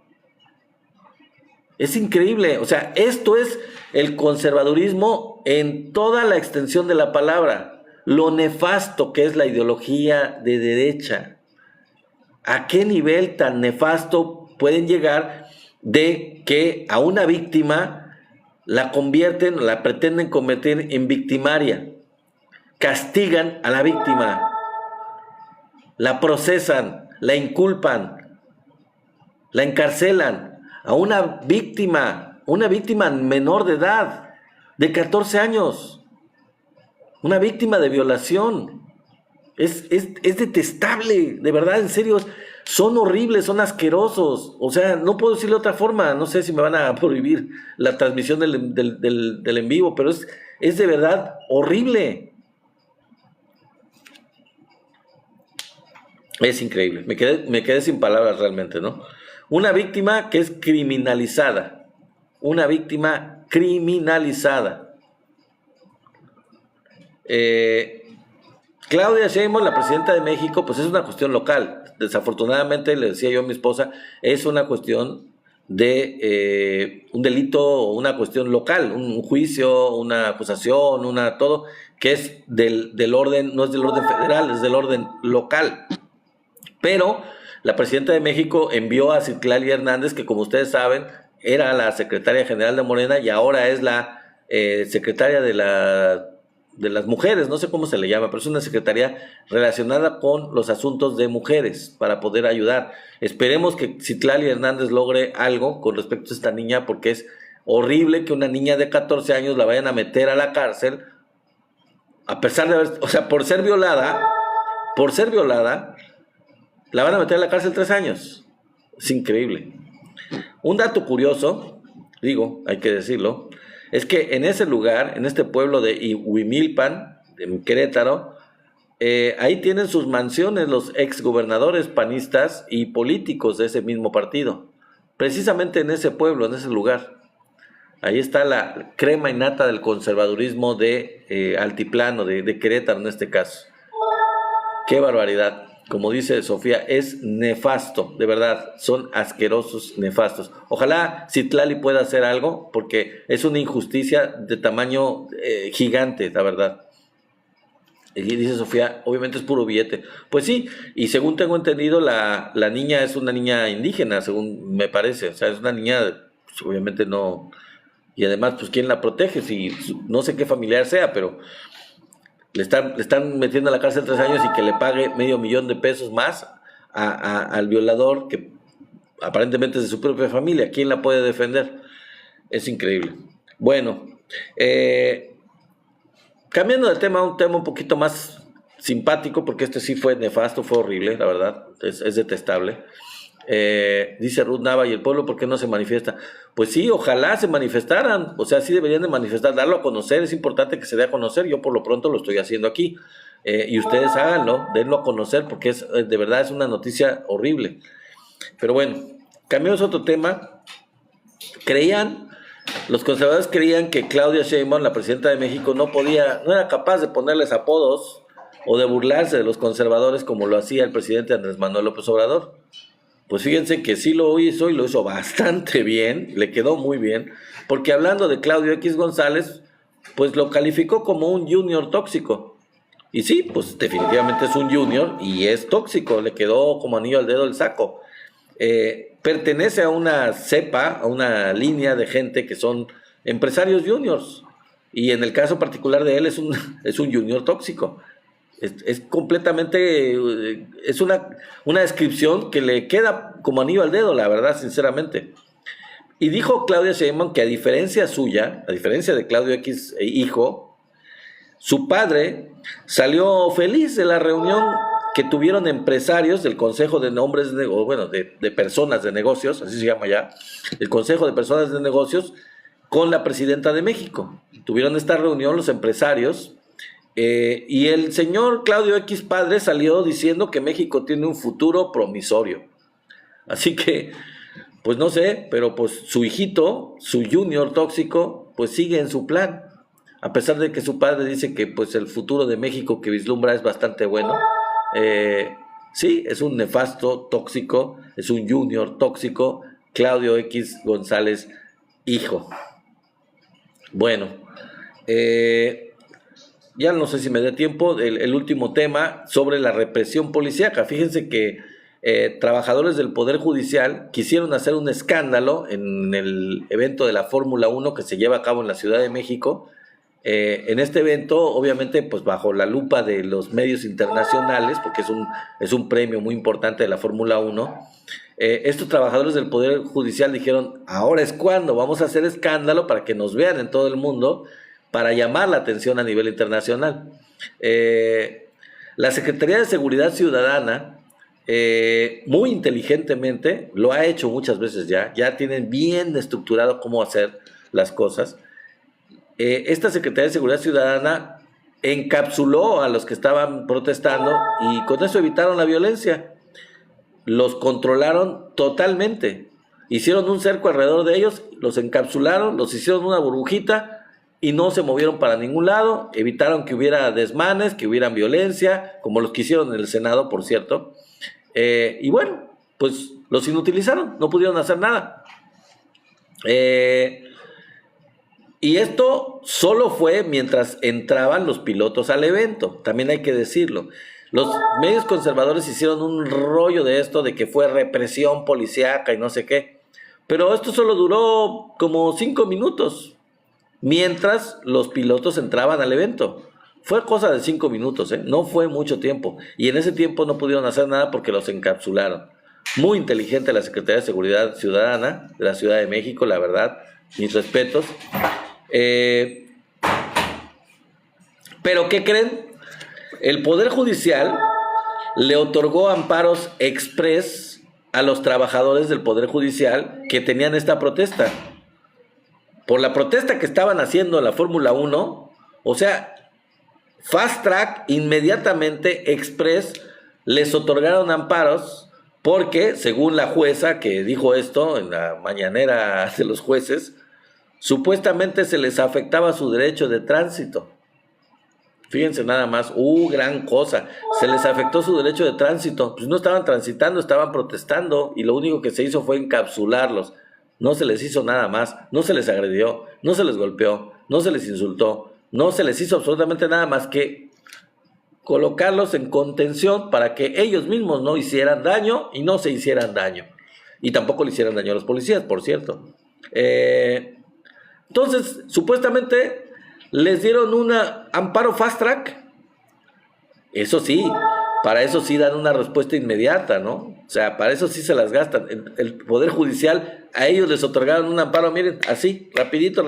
Es increíble. O sea, esto es el conservadurismo en toda la extensión de la palabra. Lo nefasto que es la ideología de derecha. ¿A qué nivel tan nefasto pueden llegar de que a una víctima la convierten, la pretenden convertir en victimaria? Castigan a la víctima, la procesan, la inculpan, la encarcelan a una víctima menor de edad, de 14 años, una víctima de violación. Es detestable, de verdad, en serio, son horribles, son asquerosos. O sea, no puedo decirlo de otra forma, no sé si me van a prohibir la transmisión del en vivo, pero es de verdad horrible. Es increíble, me quedé sin palabras realmente, ¿no? Una víctima que es criminalizada, una víctima criminalizada. Claudia Sheinbaum, la presidenta de México, pues es una cuestión local. Desafortunadamente, le decía yo a mi esposa, es una cuestión de un delito, una cuestión local, un juicio, una acusación, todo, que es del orden, no es del orden federal, es del orden local. Pero la presidenta de México envió a Citlali Hernández, que como ustedes saben, era la secretaria general de Morena y ahora es la secretaria de las mujeres, no sé cómo se le llama, pero es una secretaría relacionada con los asuntos de mujeres para poder ayudar. Esperemos que Citlali Hernández logre algo con respecto a esta niña, porque es horrible que una niña de 14 años la vayan a meter a la cárcel, a pesar de haber, o sea, por ser violada, la van a meter a la cárcel 3 años. Es increíble. Un dato curioso, hay que decirlo, es que en ese lugar, en este pueblo de Huimilpan, en Querétaro, ahí tienen sus mansiones los exgobernadores panistas y políticos de ese mismo partido. Precisamente en ese pueblo, en ese lugar. Ahí está la crema innata del conservadurismo de Altiplano, de Querétaro en este caso. ¡Qué barbaridad! Como dice Sofía, es nefasto, de verdad, son asquerosos, nefastos. Ojalá Citlali pueda hacer algo, porque es una injusticia de tamaño gigante, la verdad. Y dice Sofía, obviamente es puro billete. Pues sí, y según tengo entendido, la niña es una niña indígena, según me parece. O sea, es una niña, pues, obviamente no... Y además, pues, ¿quién la protege? Si no sé qué familiar sea, pero... Le están metiendo a la cárcel 3 años y que le pague $500,000 de pesos más al violador, que aparentemente es de su propia familia. ¿Quién la puede defender? Es increíble. Bueno, cambiando de tema a un tema un poquito más simpático, porque este sí fue nefasto, fue horrible, la verdad, es detestable. Dice Ruth Nava, ¿y el pueblo por qué no se manifiesta? Pues sí, ojalá se manifestaran, o sea, sí deberían de manifestar, darlo a conocer, es importante que se dé a conocer. Yo por lo pronto lo estoy haciendo aquí, y ustedes háganlo, denlo a conocer, porque de verdad es una noticia horrible. Pero bueno, cambiamos a otro tema. Los conservadores creían que Claudia Sheinbaum, la presidenta de México, no era capaz de ponerles apodos o de burlarse de los conservadores como lo hacía el presidente Andrés Manuel López Obrador. Pues fíjense que sí lo hizo, y lo hizo bastante bien, le quedó muy bien, porque hablando de Claudio X González, pues lo calificó como un junior tóxico. Y sí, pues definitivamente es un junior y es tóxico, le quedó como anillo al dedo el saco. pertenece a una cepa, a una línea de gente que son empresarios juniors. Y en el caso particular de él es es un junior tóxico. Es completamente, es una descripción que le queda como anillo al dedo, la verdad, sinceramente. Y dijo Claudia Sheinbaum que a diferencia suya, a diferencia de Claudio X hijo, su padre salió feliz de la reunión que tuvieron empresarios del Consejo de Nombres, o bueno, de Personas de Negocios, así se llama ya, el Consejo de Personas de Negocios, con la presidenta de México. Tuvieron esta reunión los empresarios, y el señor Claudio X padre salió diciendo que México tiene un futuro promisorio. Así que, pues no sé, pero pues su hijito, su junior tóxico, pues sigue en su plan. A pesar de que su padre dice que pues el futuro de México que vislumbra es bastante bueno. Sí, es un nefasto tóxico, es un junior tóxico, Claudio X González, hijo. Bueno, ya no sé si me dé tiempo, el último tema sobre la represión policíaca. Fíjense que trabajadores del Poder Judicial quisieron hacer un escándalo en el evento de la Fórmula 1 que se lleva a cabo en la Ciudad de México. En este evento, obviamente, pues bajo la lupa de los medios internacionales, porque es un premio muy importante de la Fórmula 1, estos trabajadores del Poder Judicial dijeron, ahora es cuando vamos a hacer escándalo para que nos vean en todo el mundo, para llamar la atención a nivel internacional. La Secretaría de Seguridad Ciudadana, muy inteligentemente, lo ha hecho muchas veces ya tienen bien estructurado cómo hacer las cosas. Esta Secretaría de Seguridad Ciudadana encapsuló a los que estaban protestando y con eso evitaron la violencia. Los controlaron totalmente. Hicieron un cerco alrededor de ellos, los encapsularon, los hicieron una burbujita y no se movieron para ningún lado. Evitaron que hubiera desmanes, que hubiera violencia, como los que hicieron en el Senado, por cierto. Y bueno, pues los inutilizaron, no pudieron hacer nada. Y esto solo fue mientras entraban los pilotos al evento, también hay que decirlo. Los medios conservadores hicieron un rollo de esto, de que fue represión policíaca y no sé qué. Pero esto solo duró como 5 minutos, mientras los pilotos entraban al evento. Fue cosa de 5 minutos, no fue mucho tiempo. Y en ese tiempo no pudieron hacer nada porque los encapsularon. Muy inteligente la Secretaría de Seguridad Ciudadana de la Ciudad de México, la verdad, mis respetos. Pero ¿qué creen? El Poder Judicial le otorgó amparos express a los trabajadores del Poder Judicial que tenían esta protesta. Por la protesta que estaban haciendo en la Fórmula 1, o sea, fast track, inmediatamente, express, les otorgaron amparos porque, según la jueza que dijo esto en la mañanera de los jueces, supuestamente se les afectaba su derecho de tránsito. Fíjense nada más, gran cosa, se les afectó su derecho de tránsito. Pues no estaban transitando, estaban protestando y lo único que se hizo fue encapsularlos. No se les hizo nada más, no se les agredió, no se les golpeó, no se les insultó, no se les hizo absolutamente nada más que colocarlos en contención para que ellos mismos no hicieran daño y no se hicieran daño. Y tampoco le hicieran daño a los policías, por cierto. Entonces, supuestamente les dieron un amparo fast track. Eso sí, para eso sí dan una respuesta inmediata, ¿no? O sea, para eso sí se las gastan. El Poder Judicial, a ellos les otorgaron un amparo, miren, así, rapidito.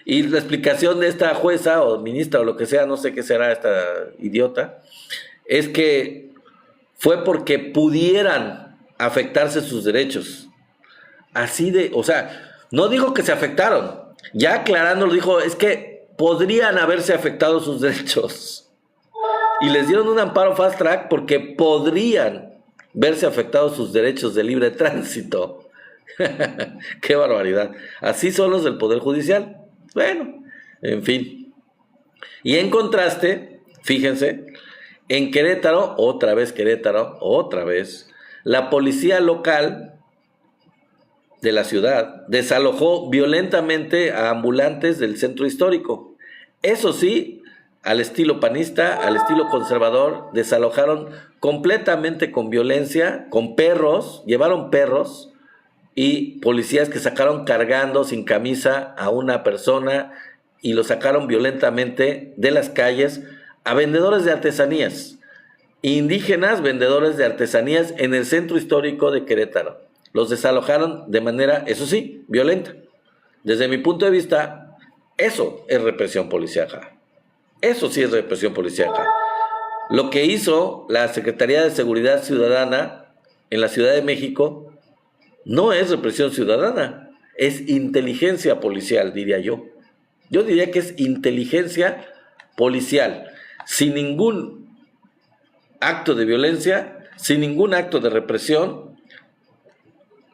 Y la explicación de esta jueza o ministra o lo que sea, no sé qué será esta idiota, es que fue porque pudieran afectarse sus derechos. Así de, o sea, no dijo que se afectaron, ya aclarándolo dijo, es que podrían haberse afectado sus derechos. Y les dieron un amparo fast track porque podrían verse afectados sus derechos de libre tránsito. Qué barbaridad. Así son los del Poder Judicial. Bueno, en fin. Y en contraste, fíjense, en Querétaro, otra vez, la policía local de la ciudad desalojó violentamente a ambulantes del centro histórico. Eso sí, al estilo panista, al estilo conservador, desalojaron completamente con violencia, con perros, llevaron perros y policías que sacaron cargando sin camisa a una persona y lo sacaron violentamente de las calles a vendedores de artesanías, indígenas vendedores de artesanías en el centro histórico de Querétaro. Los desalojaron de manera, eso sí, violenta. Desde mi punto de vista, eso es represión policíaca. Eso sí es represión policíaca. Lo que hizo la Secretaría de Seguridad Ciudadana en la Ciudad de México no es represión ciudadana, es inteligencia policial, diría yo. Yo diría que es inteligencia policial, sin ningún acto de violencia, sin ningún acto de represión.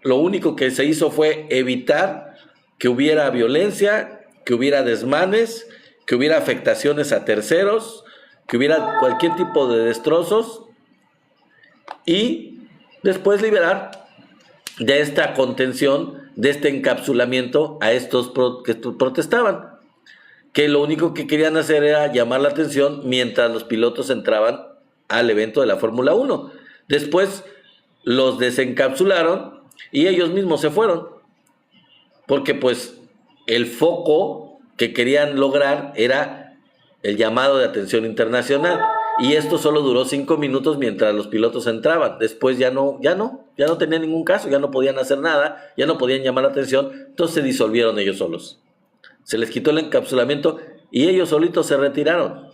Lo único que se hizo fue evitar que hubiera violencia, que hubiera desmanes, que hubiera afectaciones a terceros, que hubiera cualquier tipo de destrozos y después liberar de esta contención, de este encapsulamiento a estos que protestaban, que lo único que querían hacer era llamar la atención mientras los pilotos entraban al evento de la Fórmula 1. Después los desencapsularon y ellos mismos se fueron, porque pues el foco que querían lograr era el llamado de atención internacional, y esto solo duró 5 minutos mientras los pilotos entraban. Después ya no tenía ningún caso, ya no podían hacer nada, ya no podían llamar la atención, entonces se disolvieron ellos solos. Se les quitó el encapsulamiento y ellos solitos se retiraron.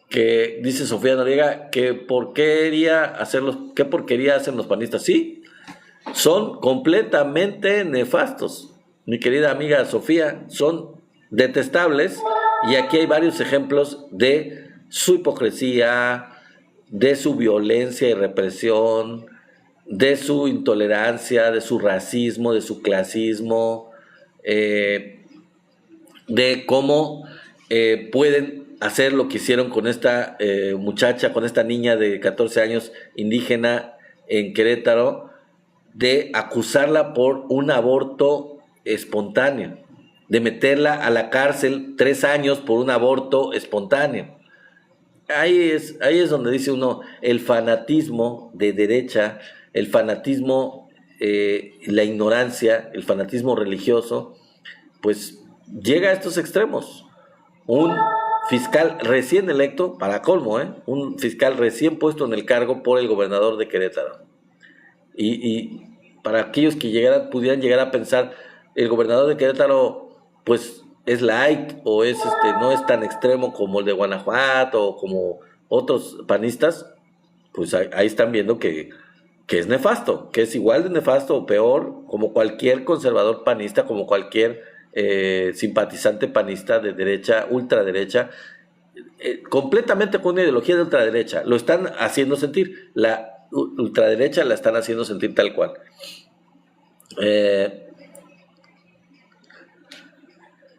Que dice Sofía Noriega que qué porquería hacen los panistas. Sí, son completamente nefastos, mi querida amiga Sofía, son detestables, y aquí hay varios ejemplos de su hipocresía, de su violencia y represión, de su intolerancia, de su racismo, de su clasismo, de cómo pueden hacer lo que hicieron con esta muchacha, con esta niña de 14 años indígena en Querétaro, de acusarla por un aborto espontáneo, de meterla a la cárcel 3 años por un aborto espontáneo. Ahí es donde dice uno, el fanatismo de derecha, el fanatismo, la ignorancia, el fanatismo religioso, pues llega a estos extremos. Un fiscal recién electo, para colmo, un fiscal recién puesto en el cargo por el gobernador de Querétaro. Y para aquellos que pudieran llegar a pensar, el gobernador de Querétaro pues es light o no es tan extremo como el de Guanajuato o como otros panistas, pues ahí están viendo que es nefasto, que es igual de nefasto o peor, como cualquier conservador panista, como cualquier simpatizante panista de derecha, ultraderecha, completamente con una ideología de ultraderecha. Lo están haciendo sentir, la ultraderecha la están haciendo sentir tal cual.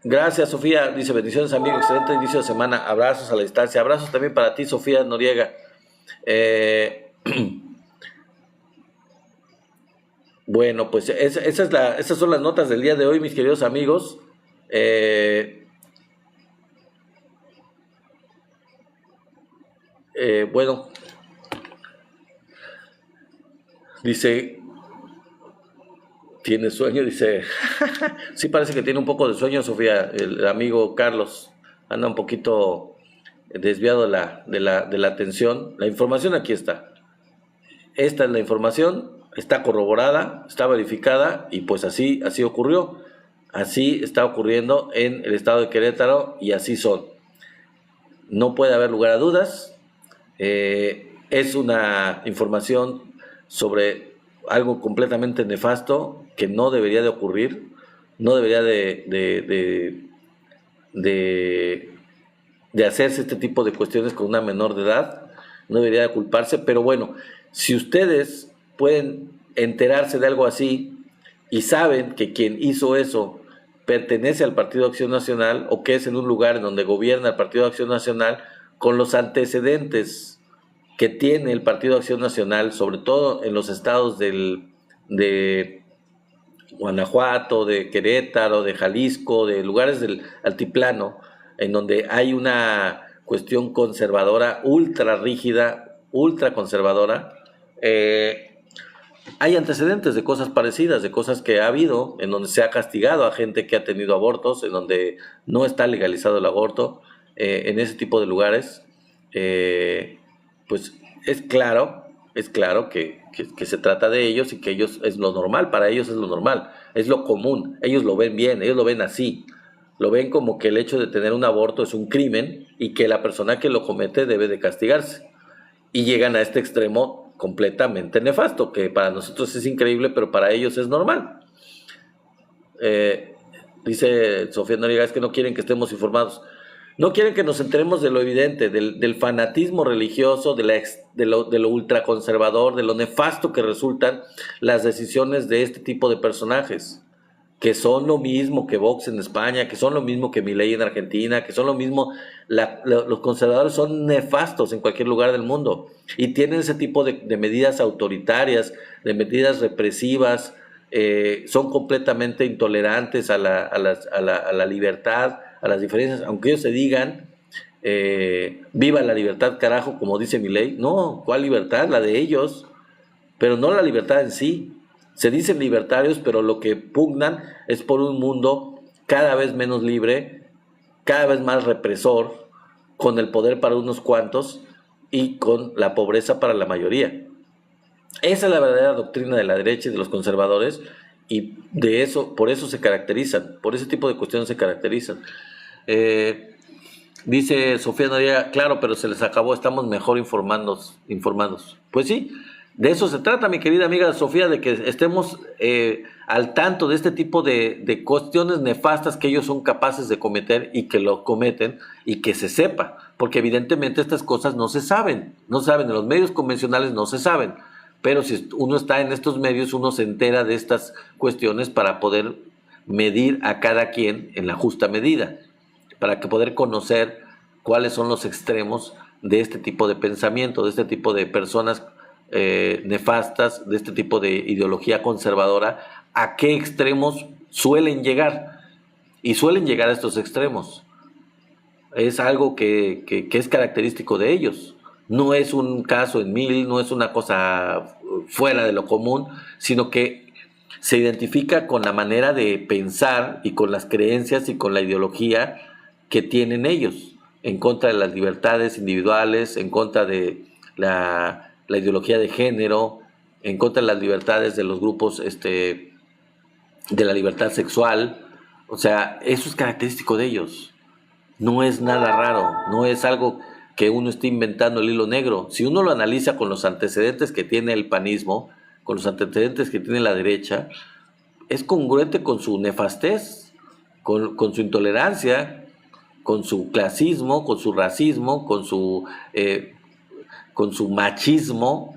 Gracias, Sofía. Dice, bendiciones, amigo, excelente inicio de semana, abrazos a la distancia, abrazos también para ti, Sofía Noriega. Bueno, pues esas son las notas del día de hoy, mis queridos amigos. Bueno, dice, ¿tiene sueño? Dice, sí, parece que tiene un poco de sueño, Sofía. El amigo Carlos anda un poquito desviado de la atención. La información aquí está. Esta es la información, está corroborada, está verificada, y pues así ocurrió. Así está ocurriendo en el estado de Querétaro y así son. No puede haber lugar a dudas. Es una información sobre algo completamente nefasto que no debería de ocurrir, no debería de hacerse este tipo de cuestiones con una menor de edad, no debería de culparse, pero bueno, si ustedes pueden enterarse de algo así y saben que quien hizo eso pertenece al Partido Acción Nacional o que es en un lugar en donde gobierna el Partido Acción Nacional, con los antecedentes que tiene el Partido Acción Nacional, sobre todo en los estados de Guanajuato, de Querétaro, de Jalisco, de lugares del altiplano, en donde hay una cuestión conservadora, ultra rígida, ultra conservadora. Hay antecedentes de cosas parecidas, de cosas que ha habido, en donde se ha castigado a gente que ha tenido abortos, en donde no está legalizado el aborto, en ese tipo de lugares. Pues es claro que se trata de ellos y que ellos es lo normal, para ellos es lo normal, es lo común, ellos lo ven bien, ellos lo ven así, lo ven como que el hecho de tener un aborto es un crimen y que la persona que lo comete debe de castigarse. Y llegan a este extremo completamente nefasto, que para nosotros es increíble, pero para ellos es normal. Eh, Dice Sofía Noriega, es que no quieren que estemos informados. No quieren que nos enteremos de lo evidente, del fanatismo religioso, de lo ultraconservador, de lo nefasto que resultan las decisiones de este tipo de personajes, que son lo mismo que Vox en España, que son lo mismo que Milei en Argentina, que son lo mismo, los conservadores son nefastos en cualquier lugar del mundo y tienen ese tipo de medidas autoritarias, de medidas represivas, son completamente intolerantes a la libertad, a las diferencias, aunque ellos se digan, viva la libertad carajo, como dice Milei. No, ¿cuál libertad? La de ellos, pero no la libertad en sí. Se dicen libertarios, pero lo que pugnan es por un mundo cada vez menos libre, cada vez más represor, con el poder para unos cuantos y con la pobreza para la mayoría. Esa es la verdadera doctrina de la derecha y de los conservadores, y de eso, por eso se caracterizan, por ese tipo de cuestiones se caracterizan. Dice Sofía Noriega, claro, pero se les acabó, estamos mejor informados. Pues sí, de eso se trata, mi querida amiga Sofía, de que estemos al tanto de este tipo de cuestiones nefastas que ellos son capaces de cometer y que lo cometen y que se sepa, porque evidentemente estas cosas no se saben, en los medios convencionales no se saben, pero si uno está en estos medios, uno se entera de estas cuestiones para poder medir a cada quien en la justa medida, para que poder conocer cuáles son los extremos de este tipo de pensamiento, de este tipo de personas nefastas, de este tipo de ideología conservadora, a qué extremos suelen llegar. Y suelen llegar a estos extremos. Es algo que es característico de ellos. No es un caso en mil, no es una cosa fuera de lo común, sino que se identifica con la manera de pensar y con las creencias y con la ideología que tienen ellos, en contra de las libertades individuales, en contra de la ideología de género, en contra de las libertades de los grupos, de la libertad sexual. O sea, eso es característico de ellos. No es nada raro, no es algo que uno esté inventando el hilo negro. Si uno lo analiza con los antecedentes que tiene el panismo, con los antecedentes que tiene la derecha, es congruente con su nefastez, con su intolerancia, con su clasismo, con su racismo, con su machismo,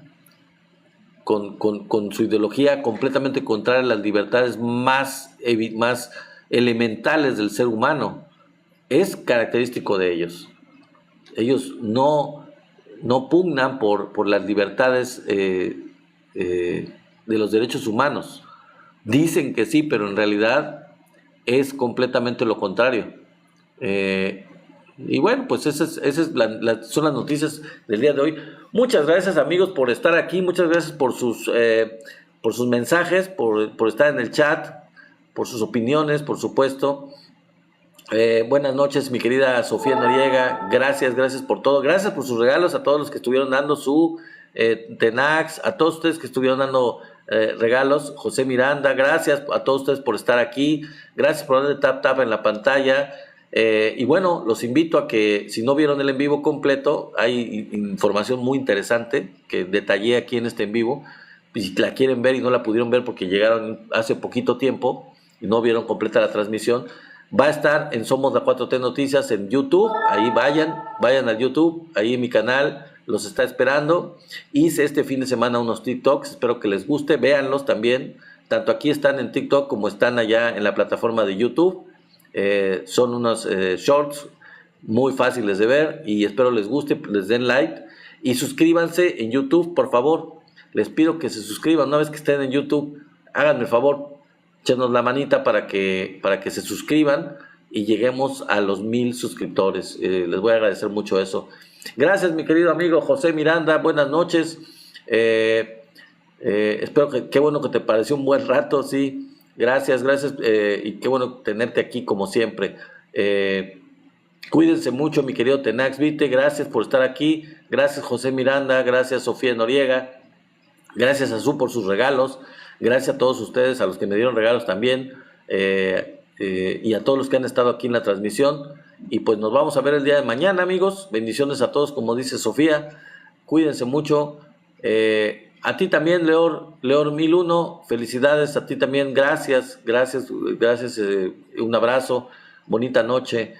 con su ideología completamente contraria a las libertades más elementales del ser humano. Es característico de ellos. Ellos no pugnan por las libertades de los derechos humanos. Dicen que sí, pero en realidad es completamente lo contrario. Y bueno, pues esas son las noticias del día de hoy. Muchas gracias, amigos, por estar aquí. Muchas gracias por sus mensajes, por estar en el chat, por sus opiniones, por supuesto. Buenas noches, mi querida Sofía Noriega. Gracias por todo. Gracias por sus regalos, a todos los que estuvieron dando su Tenax, a todos ustedes que estuvieron dando regalos. José Miranda, gracias a todos ustedes por estar aquí. Gracias por darle tap en la pantalla. Y bueno, los invito a que, si no vieron el en vivo completo, hay información muy interesante que detallé aquí en este en vivo. Y si la quieren ver y no la pudieron ver porque llegaron hace poquito tiempo y no vieron completa la transmisión, va a estar en Somos la 4T Noticias en YouTube. Ahí vayan al YouTube, ahí en mi canal, los está esperando. Hice este fin de semana unos TikToks, espero que les guste, véanlos también. Tanto aquí están en TikTok como están allá en la plataforma de YouTube. Son unos shorts muy fáciles de ver y espero les guste, les den like y suscríbanse en YouTube, por favor. Les pido que se suscriban una vez que estén en YouTube. Háganme el favor, échenos la manita para que se suscriban y lleguemos a los 1000 suscriptores. Les voy a agradecer mucho eso. Gracias, mi querido amigo José Miranda. Buenas noches. Espero que, qué bueno que te pareció un buen rato, sí. Gracias, y qué bueno tenerte aquí como siempre. Cuídense mucho, mi querido Tenax Vite. Gracias por estar aquí. Gracias, José Miranda. Gracias, Sofía Noriega. Gracias a Su por sus regalos. Gracias a todos ustedes, a los que me dieron regalos también. Y a todos los que han estado aquí en la transmisión. Y pues nos vamos a ver el día de mañana, amigos. Bendiciones a todos, como dice Sofía. Cuídense mucho. A ti también, Leor 1001. Felicidades a ti también. Gracias. Un abrazo. Bonita noche.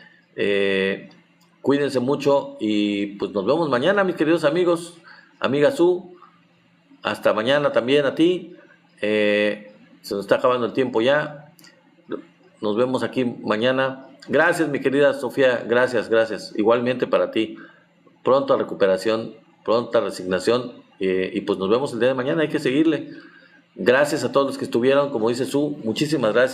Cuídense mucho. Y pues nos vemos mañana, mis queridos amigos. Amiga Su. Hasta mañana también a ti. Se nos está acabando el tiempo ya. Nos vemos aquí mañana. Gracias, mi querida Sofía. Gracias. Igualmente para ti. Pronta recuperación, pronta resignación. Y pues nos vemos el día de mañana. Hay que seguirle. Gracias a todos los que estuvieron. Como dice Su, muchísimas gracias.